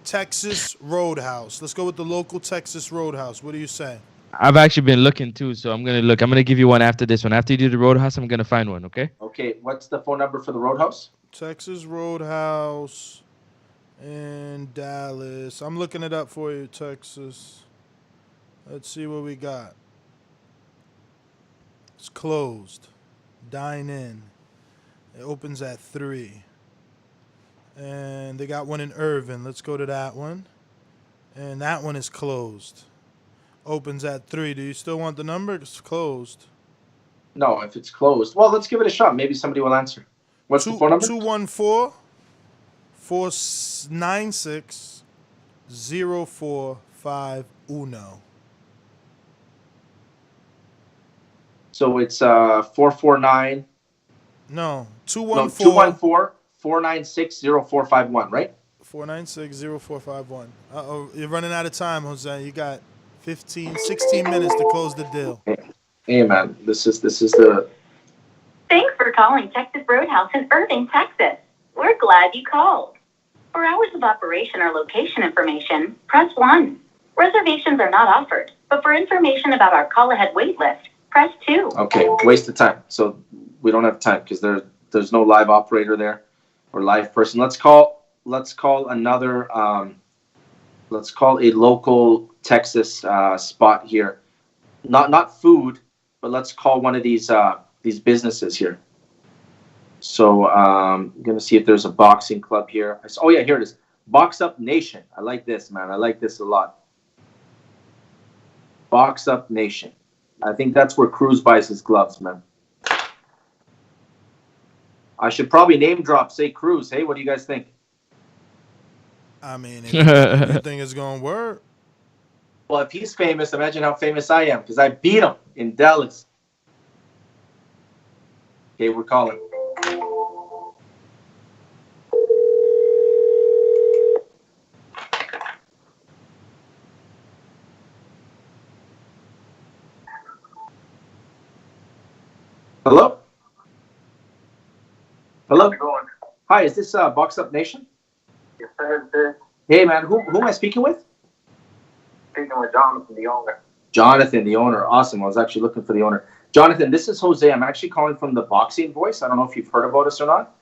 Texas Roadhouse. Let's go with the local Texas Roadhouse. What do you say? I've actually been looking too, so I'm gonna look. I'm gonna give you one after this one. After you do the Roadhouse, I'm gonna find one. Okay? Okay. What's the phone number for the Roadhouse? Texas Roadhouse in Dallas. I'm looking it up for you, Texas. Let's see what we got. It's closed. Dine in. It opens at 3. And they got one in Irvin. Let's go to that one. And that one is closed. Opens at 3. Do you still want the number? It's closed. No, if it's closed. Well, let's give it a shot. Maybe somebody will answer. What's the phone number? 214-496-0451. So it's 449. No, No, 214-496-0451, right? 496-0451. Uh-oh, you're running out of time, Jose. You got 16 minutes to close the deal. Hey man, this is the. Thanks for calling Texas Roadhouse in Irving, Texas. We're glad you called. For hours of operation or location information, press 1. Reservations are not offered, but for information about our call-ahead wait list, press 2. Okay, waste of time. So we don't have time because there's no live operator there or live person. Let's call another. Let's call a local Texas spot here. Not food, but let's call one of these businesses here. So I'm gonna see if there's a boxing club here. Oh yeah, here it is. Box Up Nation. I like this, man. I like this a lot. Box Up Nation. I think that's where Cruz buys his gloves, man. I should probably name drop, say Cruz. Hey, what do you guys think? I mean, if you think it's going to work. Well, if he's famous, imagine how famous I am, because I beat him in Dallas. Okay, we're calling. Hello? Hello? How's it going? Hi, is this Box Up Nation? Yes, sir. Hey, man, who am I speaking with? Speaking with Jonathan, the owner. Jonathan, the owner. Awesome. I was actually looking for the owner. Jonathan, this is Jose. I'm actually calling from the Boxing Voice. I don't know if you've heard about us or not.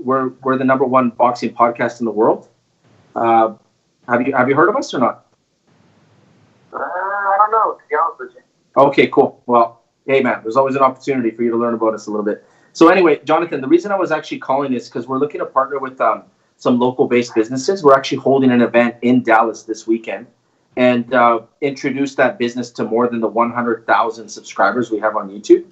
We're the #1 boxing podcast in the world. Have you heard of us or not? I don't know, to be honest with you. Okay, cool. Well, hey, man, there's always an opportunity for you to learn about us a little bit. So anyway, Jonathan, the reason I was actually calling is because we're looking to partner with some local-based businesses. We're actually holding an event in Dallas this weekend and introduce that business to more than the 100,000 subscribers we have on YouTube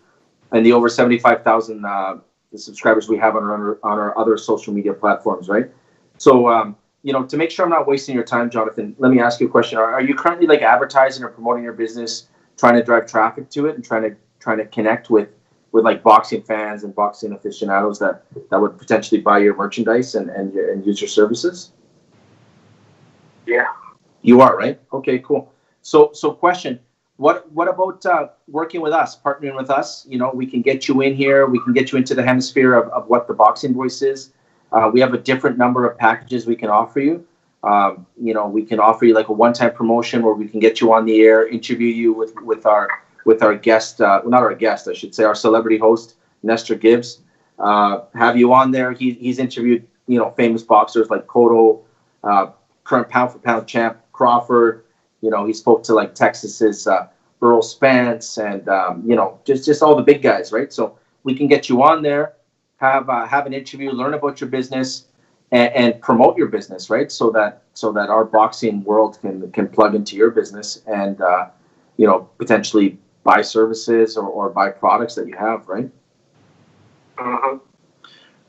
and the over 75,000 the subscribers we have on our other social media platforms, right? So to make sure I'm not wasting your time, Jonathan, let me ask you a question. Are you currently like advertising or promoting your business, trying to drive traffic to it and trying to connect with like boxing fans and boxing aficionados that would potentially buy your merchandise and use your services? Yeah. You are, right? Okay, cool. So question, what about working with us, partnering with us? We can get you in here. We can get you into the hemisphere of what the Boxing Voice is. We have a different number of packages we can offer you. We can offer you like a one-time promotion where we can get you on the air, interview you with our guest, not our guest, I should say, our celebrity host, Nestor Gibbs. Have you on there. He's interviewed, famous boxers like Cotto, current pound for pound champ Crawford. He spoke to like Texas's Earl Spence and just all the big guys, right? So we can get you on there, have an interview, learn about your business, and promote your business, right? So that our boxing world can plug into your business and potentially buy services or buy products that you have, right? Mm-hmm.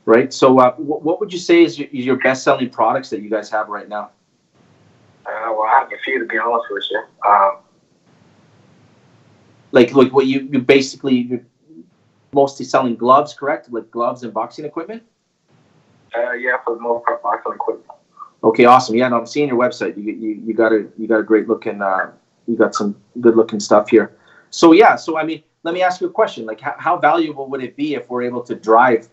Right. So what would you say is your best selling products that you guys have right now? Well, I have a few, to be honest with you. Like what you basically, you're mostly selling gloves, correct? Like gloves and boxing equipment? Yeah, for the most part, boxing equipment. Okay, awesome. Yeah, no, I'm seeing your website. You got a great looking, you got some good looking stuff here. So yeah, I mean, let me ask you a question. Like, how valuable would it be if we're able to drive,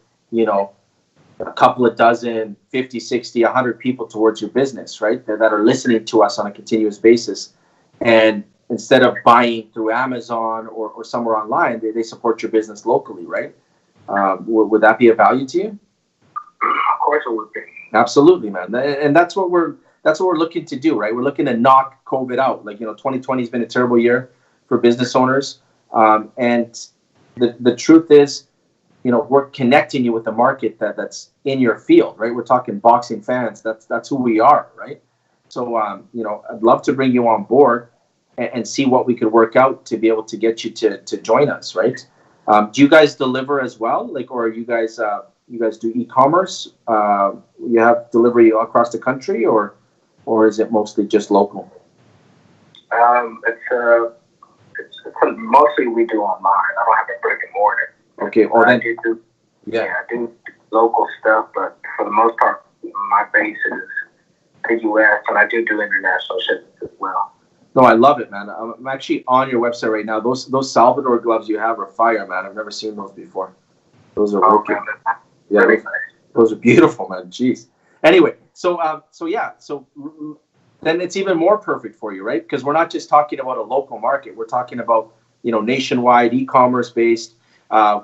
a couple of dozen, 50, 60, 100 people towards your business, right? That are listening to us on a continuous basis. And instead of buying through Amazon or somewhere online, they support your business locally, right? Would that be of value to you? Of course it would be. Absolutely, man. And that's what we're looking to do, right? We're looking to knock COVID out. Like, 2020 has been a terrible year for business owners. And the truth is, we're connecting you with a market that's in your field, right? We're talking boxing fans. That's who we are, right? So, I'd love to bring you on board and see what we could work out to be able to get you to join us, right? Do you guys deliver as well? Like, or are you guys do e-commerce? You have delivery across the country, or is it mostly just local? It's mostly we do online. I don't have a brick and mortar. Okay, I do local stuff, but for the most part, my base is the U.S. and I do international shipments as well. No, I love it, man. I'm actually on your website right now. Those Salvador gloves you have are fire, man. I've never seen those before. Those are wicked. Yeah, really nice. Those are beautiful, man. Jeez. Anyway, so then it's even more perfect for you, right? Because we're not just talking about a local market. We're talking about nationwide, e-commerce based.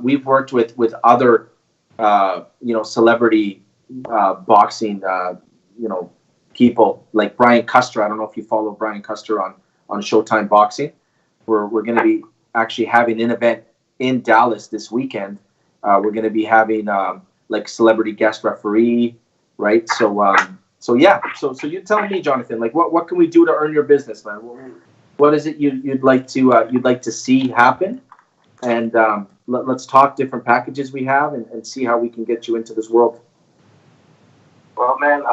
We've worked with other celebrity boxing people like Brian Custer. I don't know if you follow Brian Custer on Showtime Boxing. We're going to be actually having an event in Dallas this weekend. We're going to be having like celebrity guest referee, right? So you tell me, Jonathan, like what can we do to earn your business, man? What is it you'd like to see happen? And let's talk different packages we have and see how we can get you into this world. Well, man,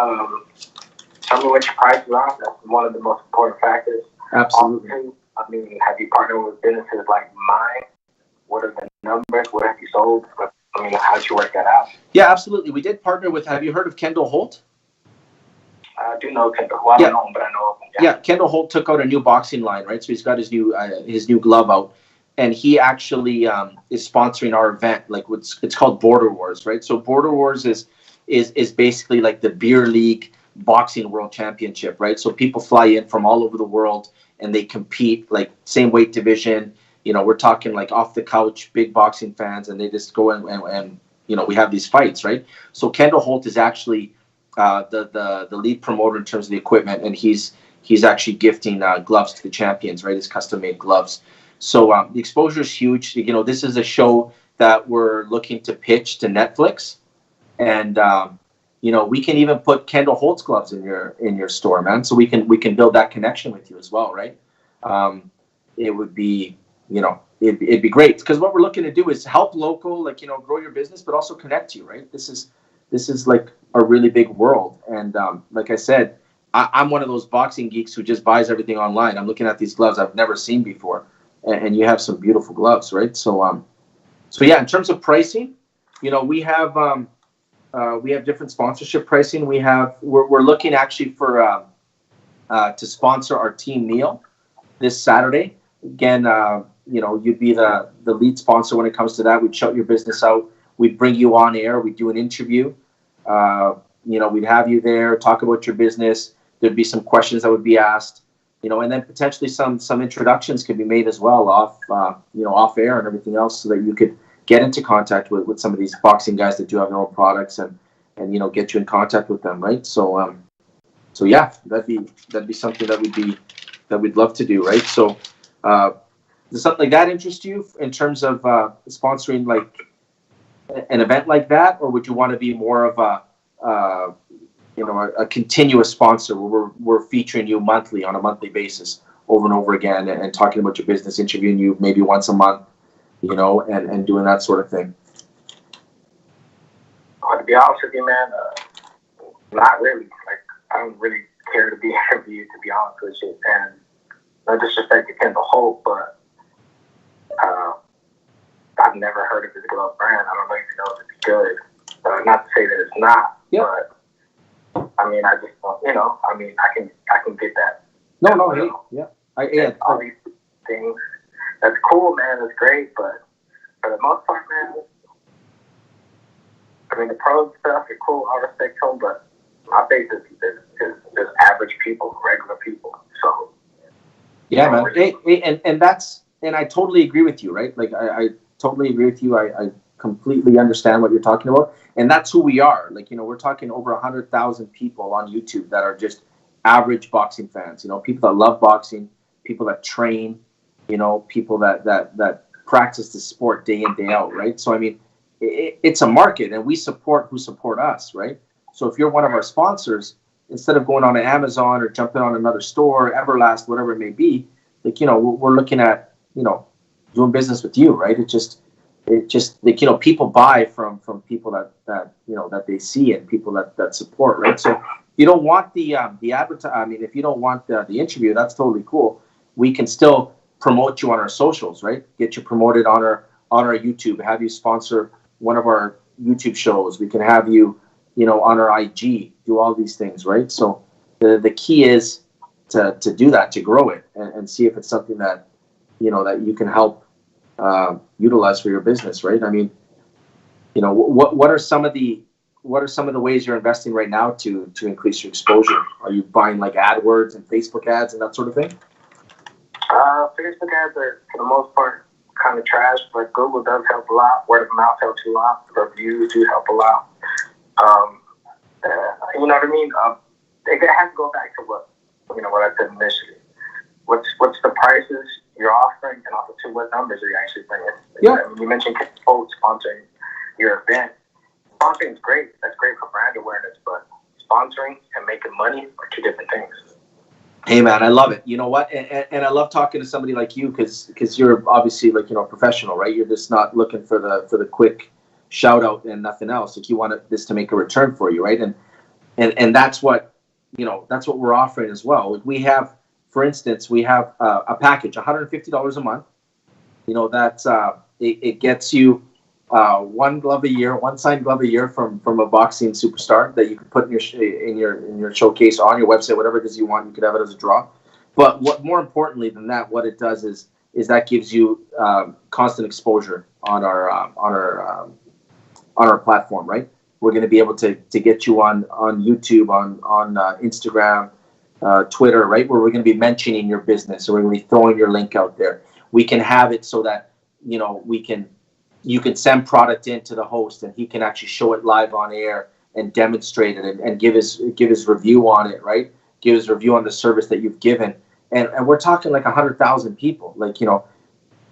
tell me what your prices are. That's one of the most important factors. Absolutely. I mean, have you partnered with businesses like mine? What are the numbers? What have you sold? How'd you work that out? Yeah, absolutely. We did partner with, have you heard of Kendall Holt? I do know Kendall. Well, I don't know him, but I know of him. Yeah, Kendall Holt took out a new boxing line, right? So he's got his new glove out. And he actually is sponsoring our event. Like it's called Border Wars, right? So Border Wars is basically like the beer league boxing world championship, right? So people fly in from all over the world and they compete, like same weight division. We're talking like off the couch, big boxing fans, and they just go and we have these fights, right? So Kendall Holt is actually the lead promoter in terms of the equipment, and he's actually gifting gloves to the champions, right? His custom made gloves. So the exposure is huge. This is a show that we're looking to pitch to Netflix, and we can even put Kendall Holt's gloves in your store, man. So we can build that connection with you as well, right? It would be it'd be great because what we're looking to do is help local, grow your business, but also connect you, right? This is this is like a really big world. And like I said, I'm one of those boxing geeks who just buys everything online. I'm looking at these gloves I've never seen before, and you have some beautiful gloves, right? So yeah, in terms of pricing, we have different sponsorship pricing. We're looking actually for to sponsor our team meal this Saturday. Again, you'd be the lead sponsor when it comes to that. We'd shout your business out. We'd bring you on air. We'd do an interview. We'd have you there, talk about your business. There'd be some questions that would be asked, and then potentially some introductions could be made as well off air and everything else, so that you could get into contact with some of these boxing guys that do have their own products and get you in contact with them, right? So yeah, that'd be something that we'd love to do, right? So does something like that interest you in terms of sponsoring like an event like that, or would you want to be more of a continuous sponsor where we're featuring you on a monthly basis over and over again and talking about your business, interviewing you maybe once a month, and doing that sort of thing? To be honest with you, man, not really. Like, I don't really care to be interviewed, to be honest with you. And no disrespect to Kendall Holt, but I've never heard of this glove brand. I don't even know if it's good. Not to say that it's not, but I mean, I just don't, I can get that. No, hey, yeah. All these things. That's cool, man. That's great, but for the most part, man, I mean, the pros stuff are cool. I respect them, but my base is average people, regular people. So yeah, man. Hey, and I totally agree with you, right? Like I totally agree with you. I completely understand what you're talking about, and that's who we are. Like, we're talking over 100,000 people on YouTube that are just average boxing fans. People that love boxing, people that train, people that practice the sport day in, day out, right? So I mean, it's a market, and we support who support us, right? So if you're one of our sponsors, instead of going on to Amazon or jumping on another store, Everlast, whatever it may be, like, we're looking at, doing business with you, right? It just like, people buy from people that they see and people that support, right? So you don't want the I mean, if you don't want the interview, that's totally cool. We can still promote you on our socials, right? Get you promoted on our YouTube, have you sponsor one of our YouTube shows. We can have you, on our IG, do all these things, right? So the key is to do that, to grow it and see if it's something that, that you can help utilize for your business, right? I mean, what are some of the ways you're investing right now to increase your exposure? Are you buying like AdWords and Facebook ads and that sort of thing? Facebook ads are, for the most part, kind of trash, but Google does help a lot. Word of mouth helps a lot. Reviews do help a lot. You know what I mean? It has to go back to what I said initially. What's the prices you're offering, and also to what numbers are you actually bringing? Yeah. I mean, you mentioned Kendall sponsoring your event. Sponsoring is great. That's great for brand awareness, but sponsoring and making money are two different things. Hey, man, I love it. You know what? And I love talking to somebody like you because you're obviously like, professional, right? You're just not looking for the quick shout out and nothing else. Like, you want this to make a return for you, right? And that's what, that's what we're offering as well. We have, for instance, a package, $150 a month. That's it gets you one signed glove a year from a boxing superstar that you can put in your showcase on your website, whatever it is you want. You could have it as a draw. But what more importantly than that, what it does is that gives you constant exposure on our platform, right? We're going to be able to get you on YouTube, on Instagram, Twitter, right? Where we're going to be mentioning your business, or we're going to be throwing your link out there. We can have it so that you can send product in to the host, and he can actually show it live on air and demonstrate it and give his review on it, right? Give his review on the service that you've given. And we're talking like 100,000 people. Like,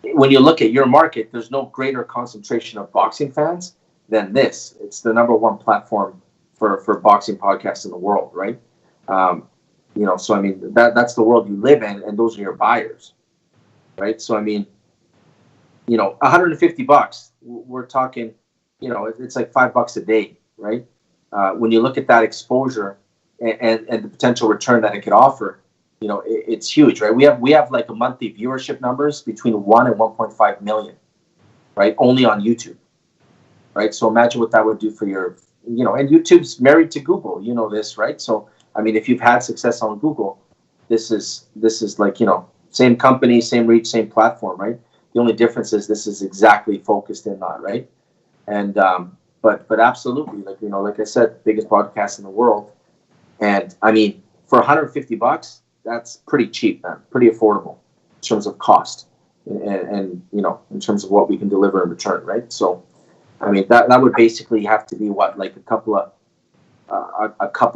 when you look at your market, there's no greater concentration of boxing fans than this. It's the number one platform for boxing podcasts in the world, right? So I mean, that's the world you live in, and those are your buyers, right? So I mean, $150, we're talking, it's like $5 a day, right? when you look at that exposure and the potential return that it could offer, you know, it's huge, right? We have like a monthly viewership numbers between 1 and 1.5 million, right? Only on YouTube, right? So imagine what that would do for your, you know, and YouTube's married to Google, you know this, right? So, I mean, if you've had success on Google, this is like, you know, same company, same reach, same platform, right? The only difference is this is exactly focused in on, right? And, but absolutely, like, you know, like I said, biggest podcast in the world. And I mean, for $150, that's pretty cheap, man, pretty affordable in terms of cost and you know, in terms of what we can deliver in return, right? So, I mean, that would basically have to be what, like a couple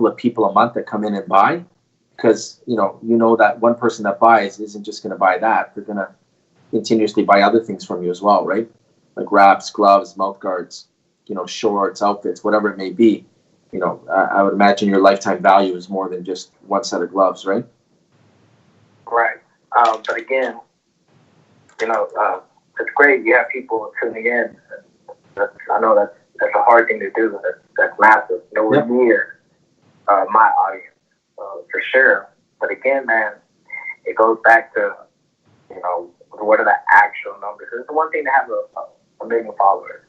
of people a month that come in and buy, because you know that one person that buys isn't just going to buy that; they're going to continuously buy other things from you as well, right? Like wraps, gloves, mouth guards, you know, shorts, outfits, whatever it may be. You know, I would imagine your lifetime value is more than just one set of gloves, right? Right. But again, you know, it's great. You have people tuning in. I know that's a hard thing to do. That's massive. Nowhere near my audience, for sure. But again, man, it goes back to, you know, what are the actual numbers? It's the one thing to have a million followers.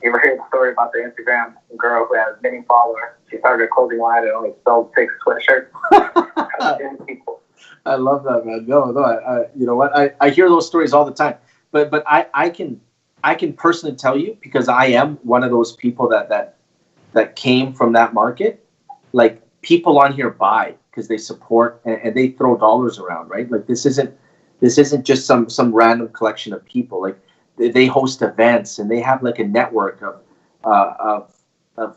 You ever hear the story about the Instagram girl who has many followers? She started a clothing line and only sold 6 sweatshirts. 10 people. I love that, man. No, I you know what? I hear those stories all the time. But I can personally tell you, because I am one of those people that came from that market. Like, people on here buy because they support and they throw dollars around, right? Like, this isn't just some random collection of people. Like, they host events and they have like a network of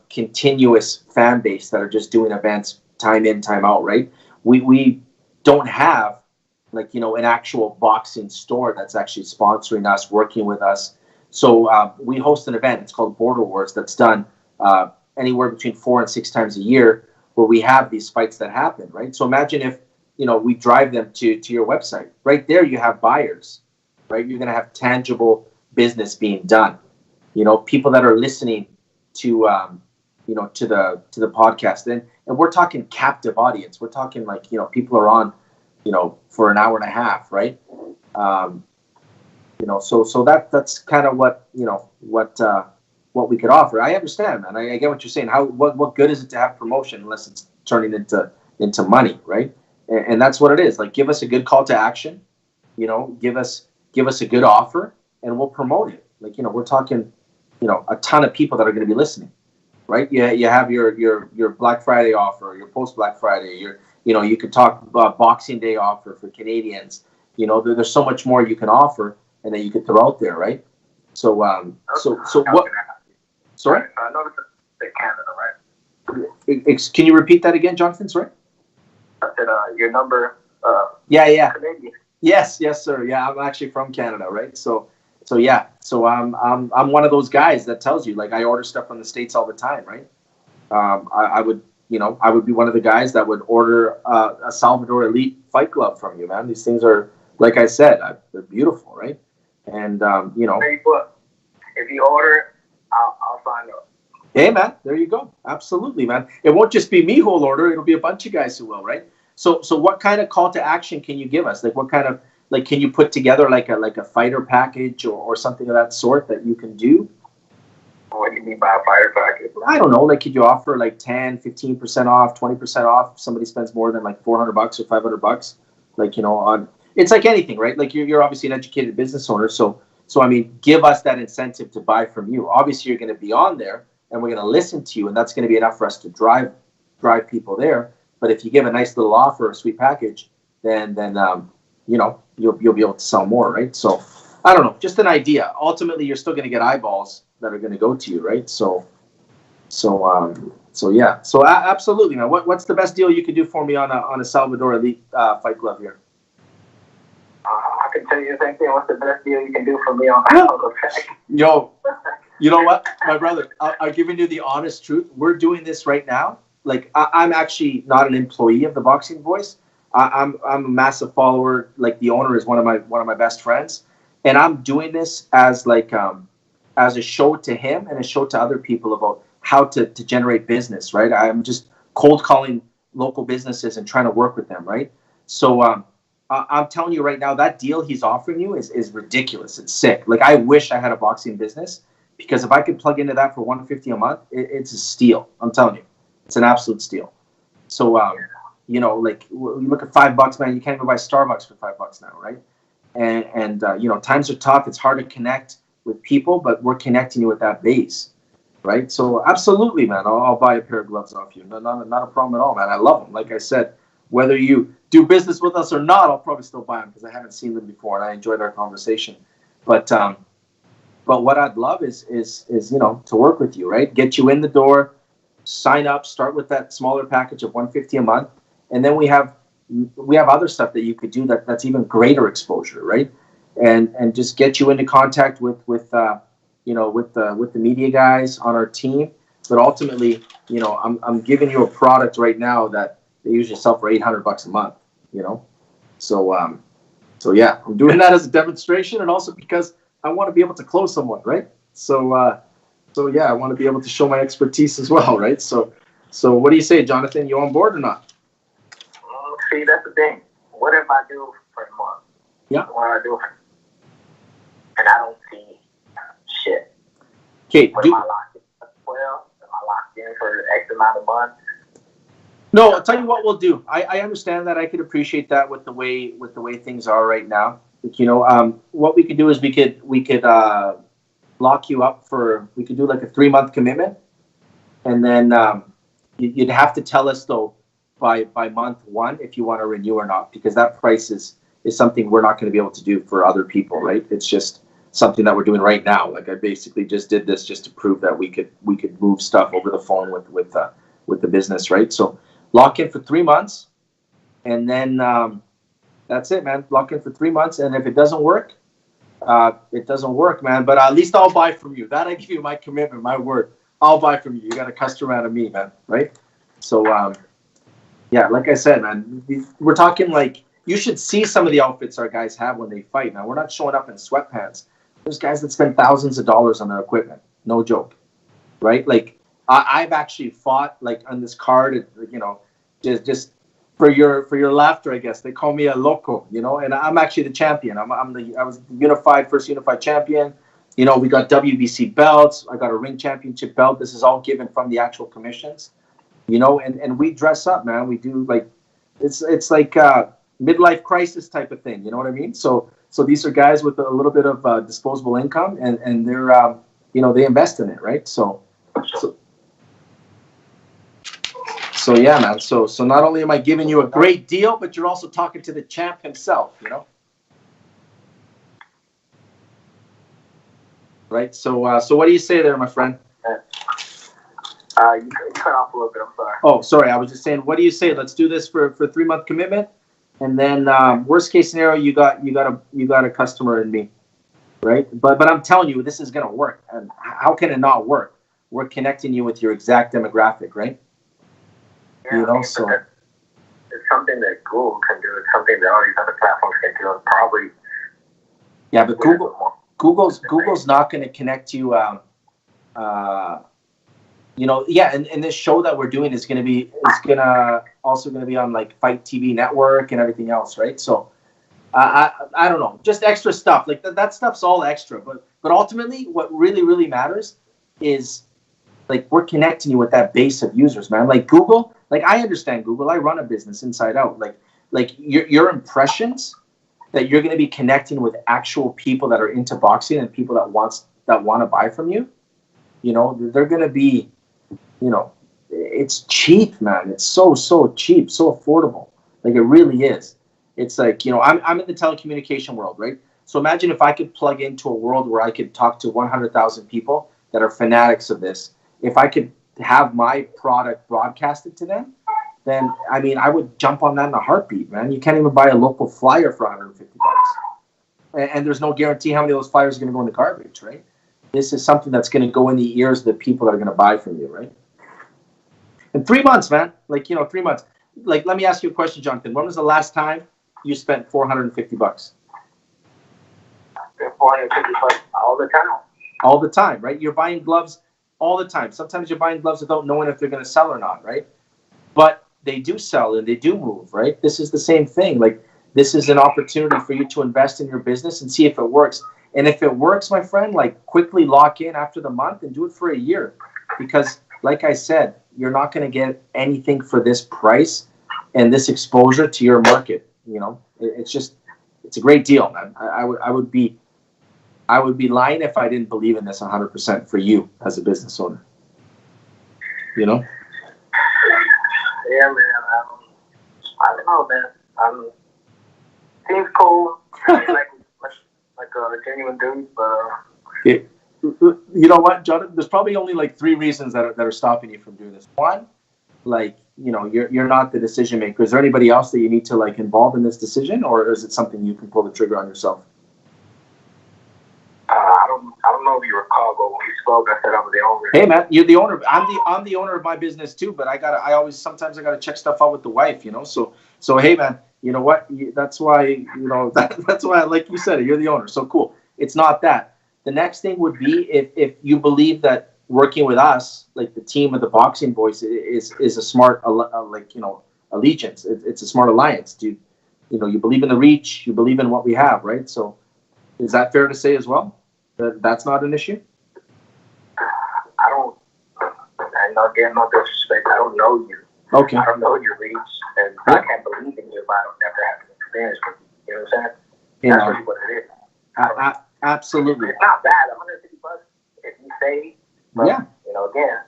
continuous fan base that are just doing events time in, time out, right? We don't have, like, you know, an actual boxing store that's actually sponsoring us, working with us. So we host an event. It's called Border Wars. That's done anywhere between 4 and 6 times a year, where we have these fights that happen, right? So imagine if, you know, we drive them to your website. Right there, you have buyers, right? You're going to have tangible business being done. You know, people that are listening to, you know, to the podcast, and we're talking captive audience. We're talking like, you know, people are on, you know, for an hour and a half, right? You know, so that's kind of what, you know, what we could offer. I understand, man. I get what you're saying. What good is it to have promotion unless it's turning into money, right? And that's what it is. Like, give us a good call to action, you know, give us a good offer, and we'll promote it. Like, you know, we're talking, you know, a ton of people that are going to be listening, right? You have your Black Friday offer, your post Black Friday, you know, you could talk about Boxing Day offer for Canadians. You know, there's so much more you can offer and that you could throw out there, right? So what? Sorry? I noticed it's Canada, right? Can you repeat that again, Jonathan? Sorry? I said your number. Yeah. Canadian. Yes, sir. Yeah, I'm actually from Canada, right? So yeah. So I'm one of those guys that tells you, like, I order stuff from the States all the time, right? I would be one of the guys that would order a Salvador Elite fight glove from you, man. These things are, like I said, they're beautiful, right? And you know, if you order, I'll sign up. Hey, man, there you go. Absolutely, man. It won't just be me who'll order. It'll be a bunch of guys who will, right? So what kind of call to action can you give us? Like, what kind of, like, can you put together like a fighter package or something of that sort that you can do? What do you mean by a fighter package? I don't know. Like, could you offer like 10, 15% off, 20% off if somebody spends more than like $400 or $500? Like, you know, it's like anything, right? Like, you're obviously an educated business owner. So I mean, give us that incentive to buy from you. Obviously, you're going to be on there and we're going to listen to you, and that's going to be enough for us to drive people there. But if you give a nice little offer, a sweet package, then you know, you'll be able to sell more, right? So I don't know, just an idea. Ultimately, you're still going to get eyeballs that are going to go to you, right? So yeah. So absolutely, man. What's the best deal you could do for me on a Salvador Elite fight glove here? I can tell you the same thing. What's the best deal you can do for me on that? Yo, you know what, my brother? I'll give you the honest truth. We're doing this right now. Like, I'm actually not an employee of the Boxing Voice. I'm a massive follower. Like, the owner is one of my best friends, and I'm doing this as like as a show to him and a show to other people about how to generate business, right? I'm just cold calling local businesses and trying to work with them, right? So I'm telling you right now, that deal he's offering you is ridiculous. It's sick. Like, I wish I had a boxing business, because if I could plug into that for $150 a month, it's a steal. I'm telling you, it's an absolute steal. So you know, like, you look at $5, man, you can't even buy Starbucks for $5 now, right? And you know, times are tough. It's hard to connect with people, but we're connecting you with that base, right? So absolutely, man, I'll buy a pair of gloves off you. Not a problem at all, man. I love them. Like I said, whether you do business with us or not, I'll probably still buy them because I haven't seen them before and I enjoyed our conversation. But what I'd love is you know, to work with you, right? Get you in the door, sign up, start with that smaller package of $150 a month, and then we have other stuff that you could do that's even greater exposure, right? And just get you into contact with you know, with the media guys on our team. But ultimately, you know, I'm giving you a product right now that they usually sell for $800 a month, you know? So yeah, I'm doing that as a demonstration, and also because I want to be able to close someone, right? So yeah, I want to be able to show my expertise as well, right? So what do you say, Jonathan? You on board or not? See, that's the thing. What if I do for a month? Yeah. What I do, and I don't see shit. Okay. Am I locked in for 12? Am I locked in for X amount of months? No, I'll tell you what we'll do. I understand that. I could appreciate that with the way things are right now. Like, you know, what we could do is we could lock you up for, we could do like a 3-month commitment, and then you'd have to tell us though by month 1 if you want to renew or not, because that price is something we're not going to be able to do for other people, right? It's just something that we're doing right now. Like, I basically just did this just to prove that we could move stuff over the phone with the business, right? So lock in for 3 months, and then that's it, man. Lock in for 3 months, and if it doesn't work, it doesn't work, man. But at least I'll buy from you. That I give you my commitment, my word. I'll buy from you. You got a customer out of me, man, right? So yeah, like I said, man, we're talking like, you should see some of the outfits our guys have when they fight. Now, we're not showing up in sweatpants. There's guys that spend thousands of dollars on their equipment. No joke, right? Like, I've actually fought like on this card, you know, just for your laughter, I guess. They call me a loco, you know, and I'm actually the champion. I was the first unified champion. You know, we got WBC belts. I got a ring championship belt. This is all given from the actual commissions, you know, and we dress up, man. We do like, it's like midlife crisis type of thing. You know what I mean? So these are guys with a little bit of disposable income, and they're, you know, they invest in it, right? So yeah, man. So not only am I giving you a great deal, but you're also talking to the champ himself, you know? Right. So what do you say there, my friend? You cut off a little bit. I'm sorry. Oh, sorry. I was just saying, what do you say? Let's do this for a 3-month commitment, and then worst case scenario, you got a customer in me, right? But I'm telling you, this is gonna work. And how can it not work? We're connecting you with your exact demographic, right? Yeah, you know, so it's something that Google can do. It's something that all these other platforms can do. And probably. Yeah, but Google's not going to connect you. You know, yeah, and this show that we're doing is also going to be on like Fight TV Network and everything else, right? So I don't know, just extra stuff like that stuff's all extra. But ultimately, what really matters is, like, we're connecting you with that base of users, man. Like Google, like, I understand Google. I run a business inside out. Like your impressions that you're going to be connecting with actual people that are into boxing and people that want to buy from you. You know, they're going to be, you know, it's cheap, man. It's so cheap, so affordable. Like, it really is. It's like, you know, I'm in the telecommunication world, right? So imagine if I could plug into a world where I could talk to 100,000 people that are fanatics of this. If I could have my product broadcasted to them, then, I mean, I would jump on that in a heartbeat, man. You can't even buy a local flyer for $150. And there's no guarantee how many of those flyers are going to go in the garbage, right? This is something that's going to go in the ears of the people that are going to buy from you, right? In 3 months, man. Like, you know, 3 months. Like, let me ask you a question, Jonathan. When was the last time you spent $450? $450 all the time. All the time, right? You're buying gloves all the time. Sometimes you're buying gloves without knowing if they're going to sell or not, right? But they do sell and they do move, right? This is the same thing. Like, this is an opportunity for you to invest in your business and see if it works. And if it works, my friend, like, quickly lock in after the month and do it for a year. Because, like I said, you're not going to get anything for this price and this exposure to your market. You know, it's a great deal, man. I would be lying if I didn't believe in this 100% for you as a business owner. You know? Yeah, man. I don't know, man. Seems cool. Like a genuine dude, but. Yeah. You know what, John? There's probably only like 3 reasons that are stopping you from doing this. One, like, you know, you're not the decision maker. Is there anybody else that you need to like involve in this decision, or is it something you can pull the trigger on yourself? I don't know if you recall, but when we spoke, I said I was the owner. Hey, man, you're the owner. I'm the owner of my business too, but sometimes I gotta check stuff out with the wife, you know. So hey, man, you know what? That's why, you know, that's why, like you said, you're the owner. So cool. It's not that. The next thing would be if you believe that working with us, like the team of the Boxing Voice, is a smart, like, you know, allegiance. It's a smart alliance, dude. You know, you believe in the reach, you believe in what we have, right? So is that fair to say as well? That's not an issue? I'm not getting no disrespect. I don't know you. Okay. I don't know your reach, and I can't believe in you if I don't never have an experience with you. You know what I'm saying? You That's know, really what it is. Absolutely. It's not bad. $150 if you say, but, yeah. You know, again,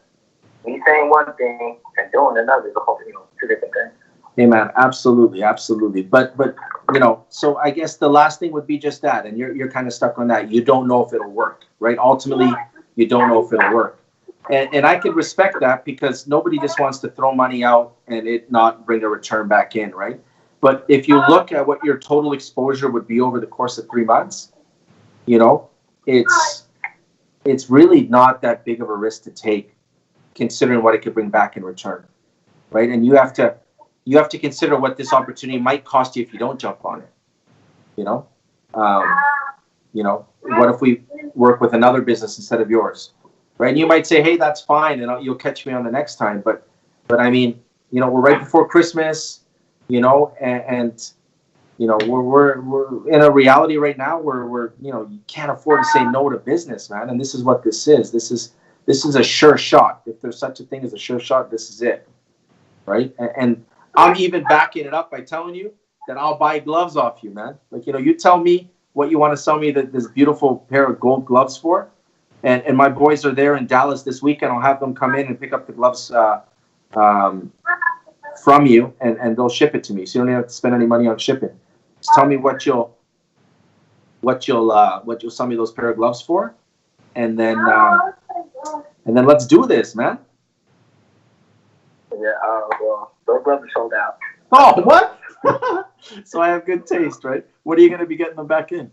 me saying one thing and doing another is a whole, you know, 2 different things. Hey, man, absolutely. But you know, so I guess the last thing would be just that, and you're kind of stuck on that. You don't know if it'll work, right? Ultimately, you don't know if it'll work. And I could respect that, because nobody just wants to throw money out and it not bring a return back in, right? But if you look at what your total exposure would be over the course of 3 months, you know, it's really not that big of a risk to take, considering what it could bring back in return, right? And you have to consider what this opportunity might cost you if you don't jump on it. You know, what if we work with another business instead of yours, right? And you might say, hey, that's fine, and you'll catch me on the next time. But I mean, you know, we're right before Christmas, you know, and you know, we're in a reality right now where you know, you can't afford to say no to business, man. And this is what this is. This is a sure shot. If there's such a thing as a sure shot, this is it, right? And I'm even backing it up by telling you that I'll buy gloves off you, man. Like, you know, you tell me what you want to sell me this beautiful pair of gold gloves for, and my boys are there in Dallas this weekend. I'll have them come in and pick up the gloves from you, and they'll ship it to me, so you don't have to spend any money on shipping. Just tell me what you'll sell me those pair of gloves for, and then let's do this, man. Yeah, well, those gloves are sold out. Oh, what? So I have good taste, right? What are you going to be getting them back in?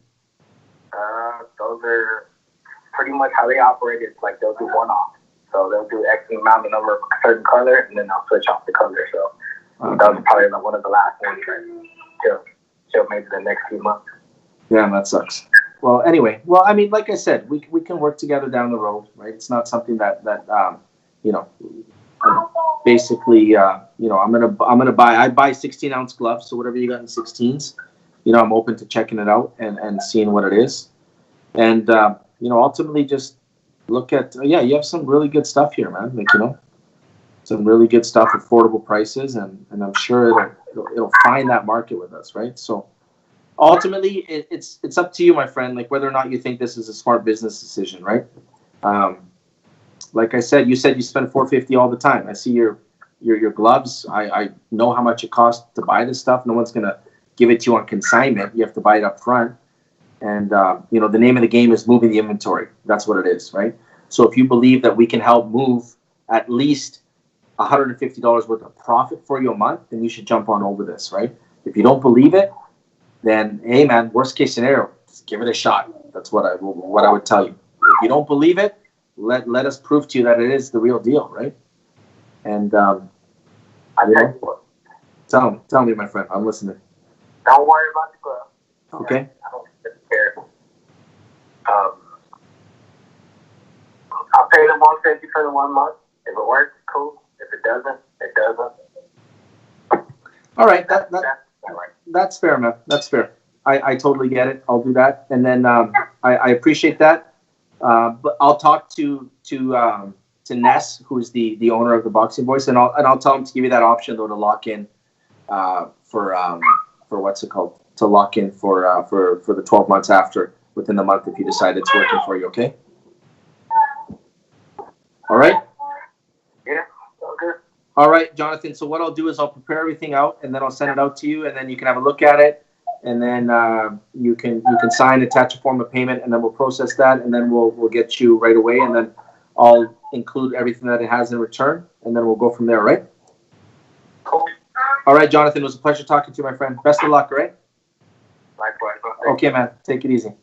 Those are pretty much how they operate. It's like they'll do one-off. So they'll do X amount of number of a certain color, and then they'll switch off the color. So that was probably one of the last ones till maybe the next few months. Yeah, that sucks. Well, anyway, I mean, like I said, we can work together down the road, right? It's not something that you know, basically, you know, I buy 16-ounce gloves, so whatever you got in 16s, you know, I'm open to checking it out and seeing what it is. And, you know, ultimately just look at, you have some really good stuff here, man. Like, you know, some really good stuff, affordable prices, and I'm sure it'll find that market with us, right? So ultimately, it's up to you, my friend, like whether or not you think this is a smart business decision, right? Like I said, you spend $450 all the time. I see your gloves. I know how much it costs to buy this stuff. No one's gonna give it to you on consignment. You have to buy it up front. And you know, the name of the game is moving the inventory. That's what it is, right? So if you believe that we can help move at least $150 worth of profit for you a month, then you should jump on over this, right? If you don't believe it, then hey, man, worst case scenario, just give it a shot. That's what I would tell you. If you don't believe it, let us prove to you that it is the real deal, right? And you know, tell me, my friend, I'm listening. Don't worry about the glove. Okay. I don't care. pay the 150 for the 1 month. If it works, cool. If it doesn't, it doesn't. All right, That's right. that's fair, man. That's fair. I totally get it. I'll do that, and then I appreciate that. But I'll talk to Ness, who's the owner of the Boxing Voice, and I'll tell him to give you that option though to lock in for what's it called, to lock in for the 12 months after within the month if you decide it's working for you. Okay. All right. Yeah. Okay. All right, Jonathan. So what I'll do is I'll prepare everything out, and then I'll send it out to you, and then you can have a look at it, and then you can sign, attach a form of payment, and then we'll process that, and then we'll get you right away, and then I'll include everything that it has in return, and then we'll go from there. Right? Cool. All right, Jonathan. It was a pleasure talking to you, my friend. Best of luck. All right? Likewise. Okay, man. Take it easy.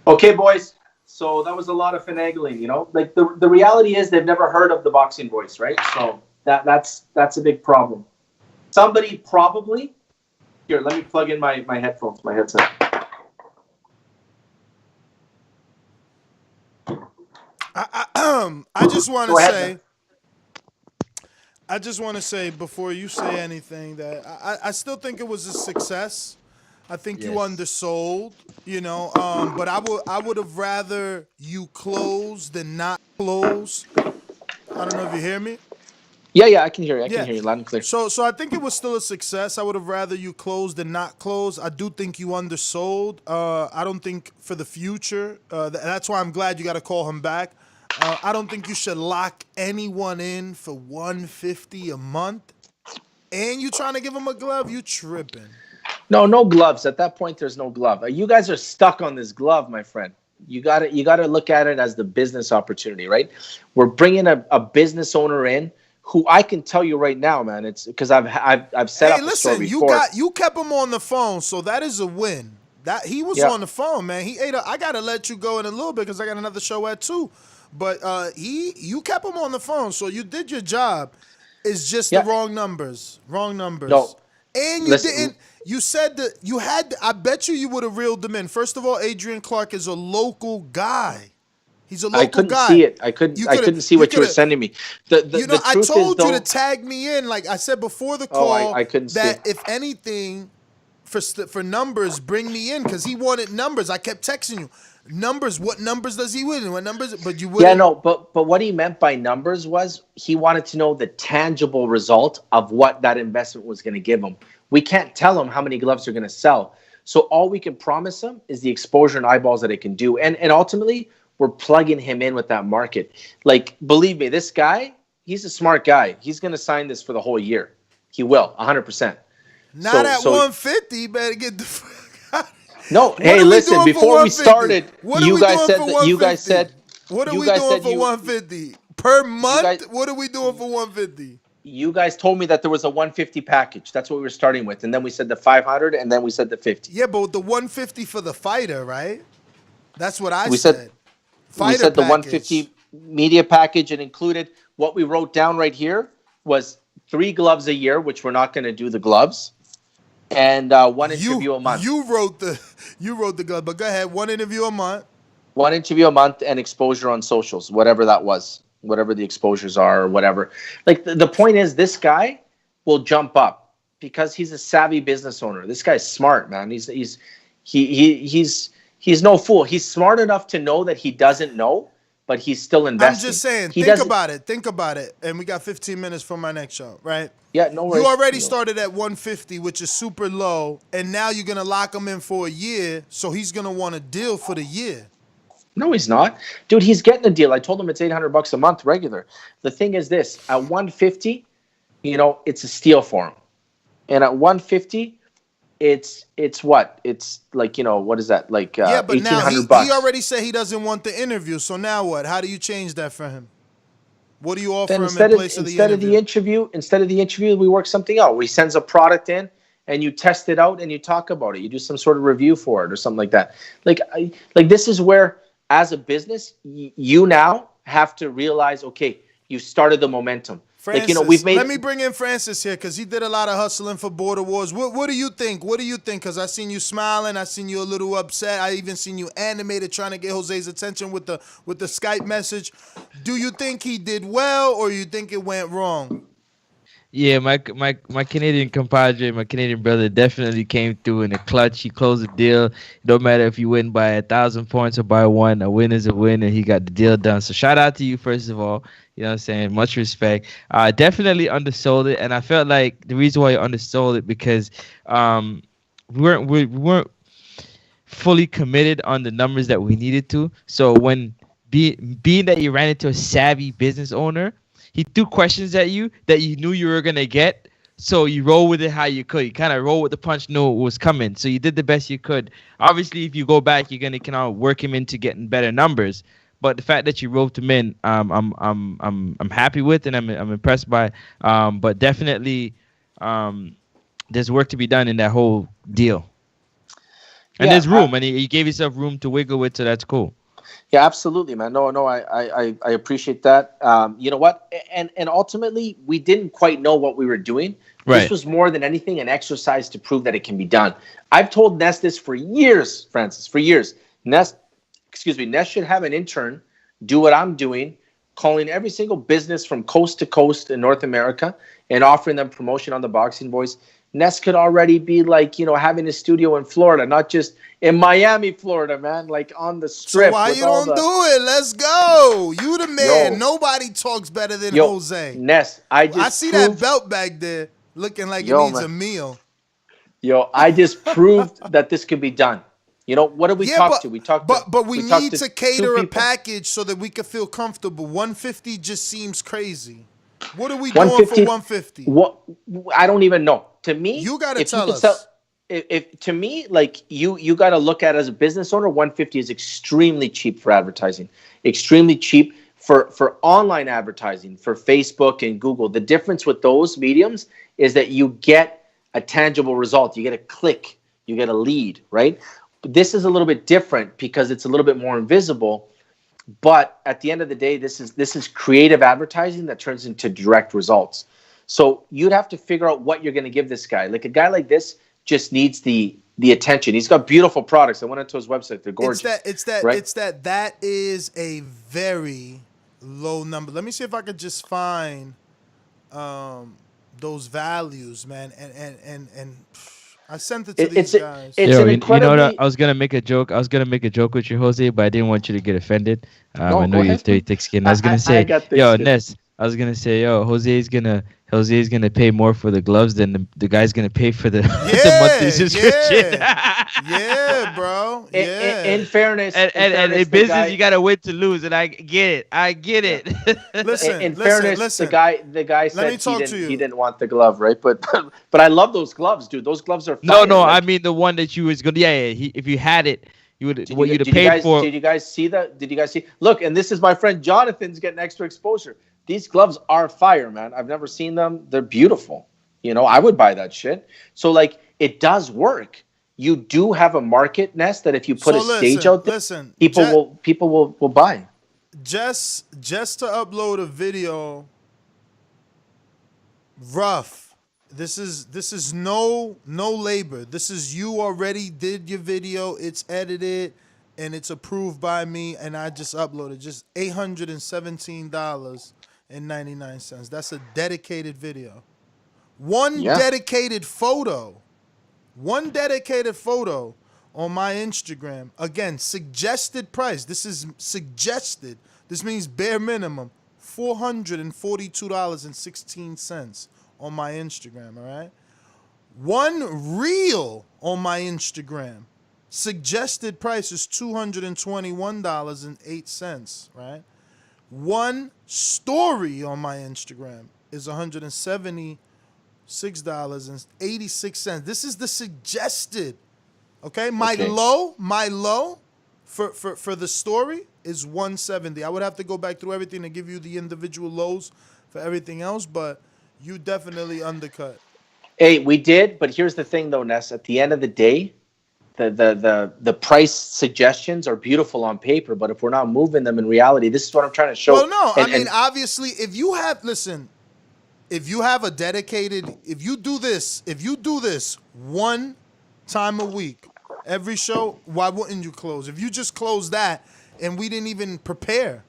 Okay, boys. So that was a lot of finagling, you know. Like the reality is they've never heard of the Boxing Voice, right? So that's a big problem. Somebody probably here. Let me plug in my headphones, my headset. I just want Go to ahead, say. man. I just want to say before you say anything that I still think it was a success. I think you Yes. undersold, you know, but I would have rather you close than not close. I don't know if you hear me. Yeah, I can hear you. I Yeah. can hear you loud and clear. So I think it was still a success. I would have rather you close than not close. I do think you undersold. I don't think for the future. That's why I'm glad you got to call him back. I don't think you should lock anyone in for $150 a month. And you trying to give him a glove? You tripping. No gloves. At that point, there's no glove. You guys are stuck on this glove, my friend. You got to look at it as the business opportunity, right? We're bringing a business owner in who I can tell you right now, man. It's because I've set up a store before. You kept him on the phone, so that is a win. That he was Yeah. on the phone, man. He ate. I gotta let you go in a little bit because I got another show at 2. But you kept him on the phone, so you did your job. It's just Yeah. the wrong numbers. Wrong numbers. No. And you Listen. didn't. You said that you had. I bet you would have reeled them in. First of all, Adrian Clark is a local guy. He's a local I couldn't guy. see it. I couldn't see what you were sending me. The I truth told is, you though, to tag me in. Like I said before the Oh, call, I couldn't that see. if anything, for numbers, bring me in because he wanted numbers. I kept texting you numbers. What numbers does he win? What numbers? But you wouldn't. Yeah, no, but what he meant by numbers was he wanted to know the tangible result of what that investment was going to give him. We can't tell him how many gloves they're going to sell. So all we can promise him is the exposure and eyeballs that it can do. And ultimately, we're plugging him in with that market. Like, believe me, this guy, he's a smart guy. He's going to sign this for the whole year. He will, 100%. Not at 150. You better get the fuck out. No, What hey, are we listen, doing for before we 150? started, What are you we guys doing said for that you guys 150? said What are you we guys doing said for you- 150 per month? guys- What are we doing for 150? you guys told me that there was a 150 package. That's what we were starting with. And then we said the 500 and then we said the 50. Yeah, but the 150 for the fighter, right? That's what I We said. said- Fighter we said the package. 150 media package and included what we wrote down right here was 3 gloves a year, which we're not going to do the gloves, and one interview a month. You wrote the glove, but go ahead. One interview a month. One interview a month and exposure on socials, whatever that was, whatever the exposures are or whatever. Like the point is this guy will jump up because he's a savvy business owner. This guy's smart, man. He's no fool. He's smart enough to know that he doesn't know, but he's still investing. I'm just saying, He think doesn't- about it. And we got 15 minutes for my next show, right? Yeah, no worries. You already No. started at 150, which is super low, and now you're going to lock him in for a year, so he's going to want a deal for the year. No, he's not. Dude, he's getting a deal. I told him it's $800 a month regular. The thing is this, at 150, it's a steal for him. And at 150, it's what? It's like, what is that? Like Yeah, but now $1,800. he already said he doesn't want the interview, so now what? How do you change that for him? What do you offer Then him instead in place of the interview? instead of the interview, we work something out. He sends a product in and you test it out and you talk about it. You do some sort of review for it or something like that. Like this is where, as a business, you now have to realize, okay, you started the momentum. Francis, let me bring in Francis here because he did a lot of hustling for Border Wars. What do you think? What do you think? Because I seen you smiling, I seen you a little upset. I even seen you animated trying to get Jose's attention with the Skype message. Do you think he did well, or you think it went wrong? Yeah, my Canadian compadre, my Canadian brother, definitely came through in a clutch. He closed the deal. No matter if you win by 1,000 points or by one, a win is a win, and he got the deal done. So shout out to you, first of all. You know what I'm saying? Much respect. Definitely undersold it, and I felt like the reason why you undersold it because we weren't fully committed on the numbers that we needed to. So when being that you ran into a savvy business owner, he threw questions at you that you knew you were gonna get. So you roll with it how you could. You kind of roll with the punch, knew it was coming. So you did the best you could. Obviously, if you go back, you're gonna kind of work him into getting better numbers. But the fact that you roped him in, I'm happy with, and I'm impressed by. But definitely, there's work to be done in that whole deal. And there's room, and you gave yourself room to wiggle with, so that's cool. Yeah, absolutely, man. No, I appreciate that. You know what? And ultimately, we didn't quite know what we were doing. Right. This was more than anything an exercise to prove that it can be done. I've told Ness this for years, Francis, for years. Ness should have an intern do what I'm doing, calling every single business from coast to coast in North America and offering them promotion on the Boxing Voice. Ness could already be like, having a studio in Florida, not just in Miami, Florida, man, like on the strip. So why you don't do it? Let's go. You the man. Nobody talks better than Jose. Ness, I see that belt back there looking like it needs a meal. I just proved that this could be done. What did we talk to? We talked but we need to cater a package so that we can feel comfortable. 150 just seems crazy. What are we doing for 150? What I don't even know. To me, you gotta tell us. If to me, like you got to look at it as a business owner, 150 is extremely cheap for advertising. Extremely cheap for online advertising, for Facebook and Google. The difference with those mediums is that you get a tangible result. You get a click. You get a lead, right? This is a little bit different because it's a little bit more invisible. But at the end of the day, this is creative advertising that turns into direct results. So you'd have to figure out what you're going to give this guy. Like a guy like this just needs the attention. He's got beautiful products. I went into his website. They're gorgeous. That is a very low number. Let me see if I could just find those values, man. And I sent it to these guys. I was gonna make a joke. I was gonna make a joke with you, Jose, but I didn't want you to get offended. I know you're very thick skin. I was gonna say, Ness. I was gonna say, Jose's gonna pay more for the gloves than the guy's gonna pay for the monthly subscription. Yeah, bro. Yeah. In fairness, and in business, you gotta win to lose, and I get it. Listen, in fairness, the guy said he didn't want the glove, right? But I love those gloves, dude. Those gloves are fire. No, I mean the one that you was gonna. If you had it. You'd have paid for. Did you guys see that? Did you guys see? Look, and this is my friend Jonathan's getting extra exposure. These gloves are fire, man. I've never seen them. They're beautiful. I would buy that shit. So, like, it does work. You do have a market, Ness, that if you put stage out there, people will buy. Just to upload a video, rough. This is no labor. This is you already did your video. It's edited and it's approved by me, and I just uploaded just $817.99. That's a dedicated video. One dedicated photo on my Instagram. Again, suggested price. This is suggested. This means bare minimum $442.16 on my Instagram, all right? One reel on my Instagram. Suggested price is $221.08, right? One story on my Instagram is $176.86. This is the suggested. Okay? My low for the story is $170. I would have to go back through everything and give you the individual lows for everything else, but you definitely undercut. Hey, we did, but here's the thing though, Ness. At the end of the day, the price suggestions are beautiful on paper, but if we're not moving them in reality, this is what I'm trying to show. Well, no, I mean, obviously, if you have, listen, if you have a dedicated, if you do this one time a week, every show, why wouldn't you close? If you just close that and we didn't even prepare,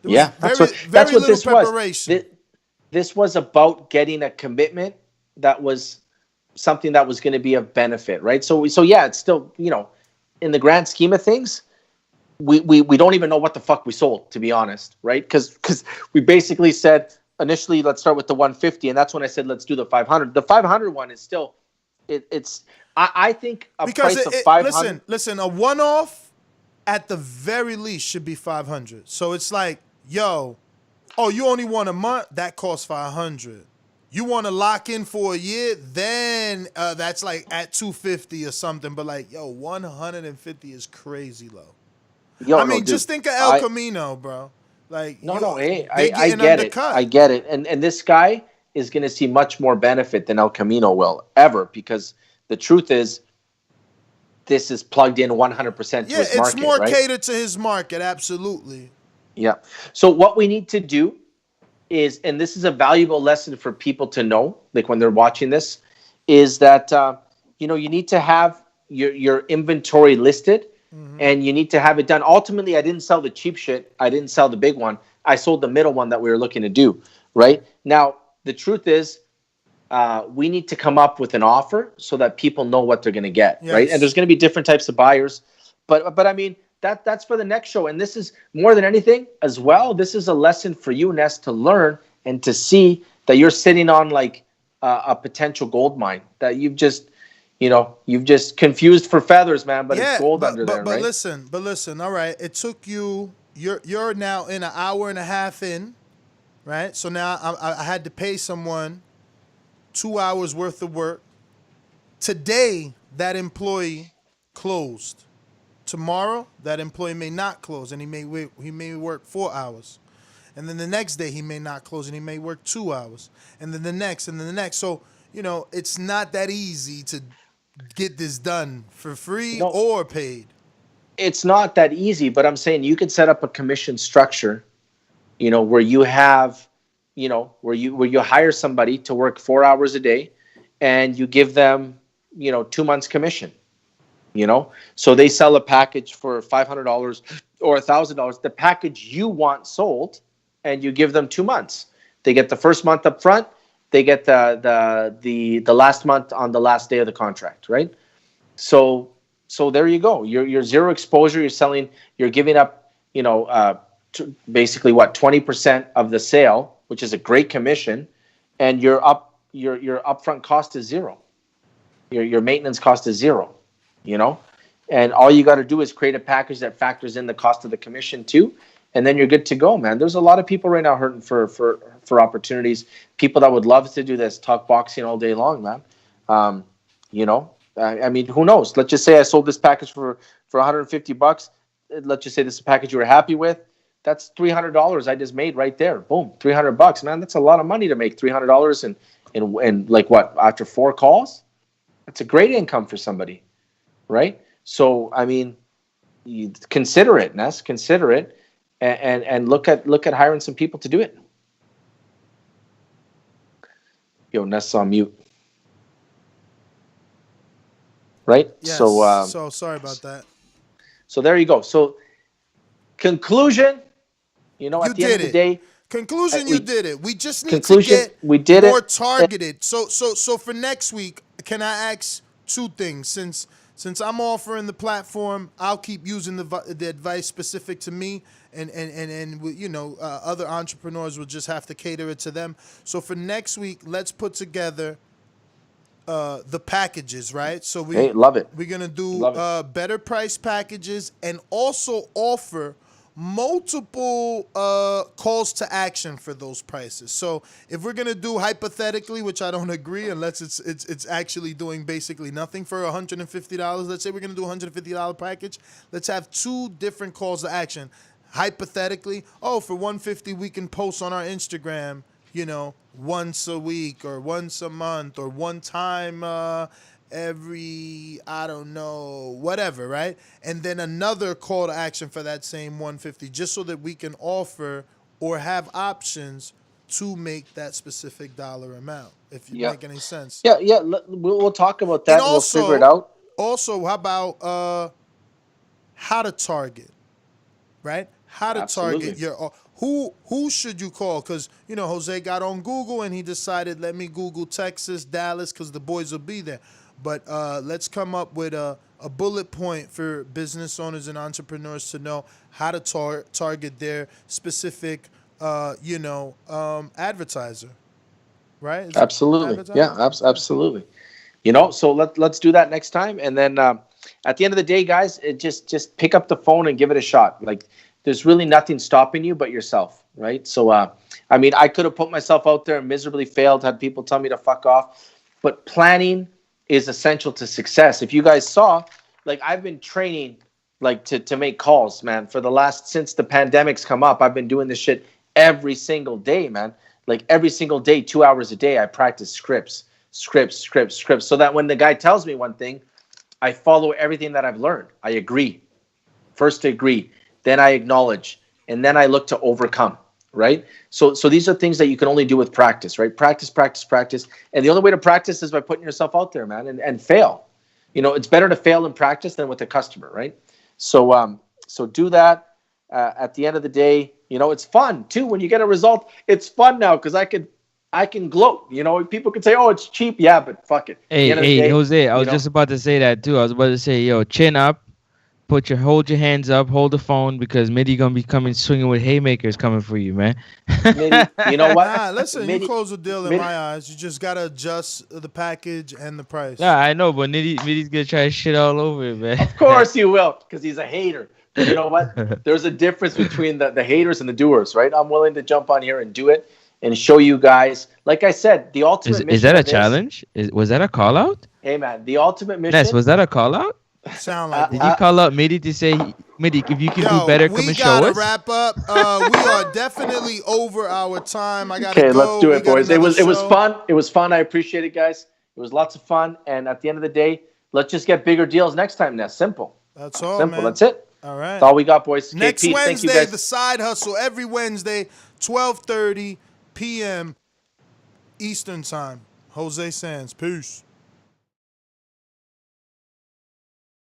there was Yeah, that's what little this was. preparation. This was about getting a commitment that was something that was going to be of benefit, right? So yeah, it's still, in the grand scheme of things, we don't even know what the fuck we sold, to be honest, right? Because we basically said initially, let's start with the 150, and that's when I said let's do the 500. The 500 one is still, I think price of 500. Listen, a one-off at the very least should be 500. So it's like, yo, oh, you only want a month? That costs 500. You want to lock in for a year? Then that's like at 250 or something. But like, yo, 150 is crazy low. Just think of El Camino, bro. Like, hey, I get it. I get it. And this guy is going to see much more benefit than El Camino will ever, because the truth is, this is plugged in 100% to his market. Yeah, it's more right? catered to his market, absolutely. Yeah. So what we need to do is, and this is a valuable lesson for people to know, like when they're watching this, is that you need to have your inventory listed, and you need to have it done. Ultimately, I didn't sell the cheap shit. I didn't sell the big one. I sold the middle one that we were looking to do. Right now, the truth is, we need to come up with an offer so that people know what they're going to get. Yes. Right, and there's going to be different types of buyers, but I mean. That's for the next show. And this is more than anything as well. This is a lesson for you, Ness, to learn and to see that you're sitting on like a potential gold mine that you've just confused for feathers, man. But it's gold under there, right? But listen. All right, it took you. You're now in an hour and a half in, right? So now I had to pay someone 2 hours worth of work. Today, that employee closed. Tomorrow, that employee may not close, and he may work 4 hours. And then the next day, he may not close, and he may work 2 hours. And then the next, and then the next. So, it's not that easy to get this done for free or paid. It's not that easy, but I'm saying you could set up a commission structure, where you have, where you hire somebody to work 4 hours a day, and you give them, 2 months commission. So they sell a package for $500 or $1,000, the package you want sold, and you give them 2 months. They get the first month up front. They get the last month on the last day of the contract, right? So there you go. You're zero exposure. You're giving up, basically 20% of the sale, which is a great commission, and your upfront cost is zero. Your maintenance cost is zero. And all you got to do is create a package that factors in the cost of the commission too, and then you're good to go, man. There's a lot of people right now hurting for opportunities. People that would love to do this, talk boxing all day long, man. I mean, who knows? Let's just say I sold this package for $150. Let's just say this is a package you were happy with. That's $300 I just made right there. Boom, $300, man. That's a lot of money to make. $300 in like what, after 4 calls? That's a great income for somebody. Right? So, I mean, you consider it, Ness. Consider it, and look at hiring some people to do it. Yo, Ness on mute. Right? Yes. So sorry about that. So there you go. So conclusion, at the end of the day. Conclusion, you did it. We just need to get more targeted. So for next week, can I ask 2 things? Since I'm offering the platform, I'll keep using the advice specific to me, and other entrepreneurs will just have to cater it to them. So for next week, let's put together the packages, right? So love it. We're gonna do better price packages and also offer multiple calls to action for those prices. So if we're gonna do hypothetically, which I don't agree unless it's actually doing basically nothing for $150. Let's say we're gonna do a $150 package. Let's have 2 different calls to action. Hypothetically, for $150 we can post on our Instagram, once a week or once a month or one time every, I don't know, whatever, right? And then another call to action for that same $150, just so that we can offer or have options to make that specific dollar amount, if you Yeah. make any sense. Yeah, yeah. We'll talk about that. And And we'll also, figure it out. Also, how about how to target, right? How to Absolutely. target your who should you call? Because Jose got on Google and he decided, let me Google Texas, Dallas, because the boys will be there. But let's come up with a bullet point for business owners and entrepreneurs to know how to target their specific advertiser, right? Is it Absolutely. advertiser? Yeah, absolutely. So let's do that next time. And then at the end of the day, guys, just pick up the phone and give it a shot. Like, there's really nothing stopping you but yourself, right? So, I mean, I could have put myself out there and miserably failed, had people tell me to fuck off. But planning is essential to success. If you guys saw, like, I've been training, like, to make calls, man, since the pandemic's come up. I've been doing this shit every single day, man. Like, every single day, 2 hours a day, I practice scripts, so that when the guy tells me one thing, I follow everything that I've learned. I agree. First, I agree. Then I acknowledge. And then I look to overcome, right? So these are things that you can only do with practice, right? Practice. And the only way to practice is by putting yourself out there, man, and fail. It's better to fail in practice than with a customer, right? So do that. At the end of the day, it's fun too. When you get a result, it's fun now because I can gloat. People can say, "Oh, it's cheap." Yeah, but fuck it. Hey, Jose, I was just about to say that too. I was about to say, yo, chin up, hold your hands up, hold the phone, because Mitty gonna be coming swinging with haymakers coming for you, man. Mitty, you know what? Nah, listen, Mitty, you close the deal in my eyes. You just gotta adjust the package and the price. Nah, I know, but Mitty's gonna try to shit all over it, man. Of course you will, because he's a hater. But you know what? There's a difference between the haters and the doers, right? I'm willing to jump on here and do it and show you guys. Like I said, the ultimate mission. Is that a of this- challenge? Was that a call out? Hey man, the ultimate mission. Ness, was that a call out? Sound like Did you call out Mitty to say, Mitty, if you can do better, come and show we us? gotta wrap up. We are definitely over our time. I gotta Okay, go. let's do it, We got boys. It was another show. fun. It was fun. I appreciate it, guys. It was lots of fun. And at the end of the day, let's just get bigger deals next time. Ness. Simple. That's all, Simple. man. That's it. All right. That's all we got, boys. Okay, Next Pete, thank you, Wednesday, guys. the Side Hustle. Every Wednesday, 12:30 p.m. Eastern Time. Jose Sands. Peace.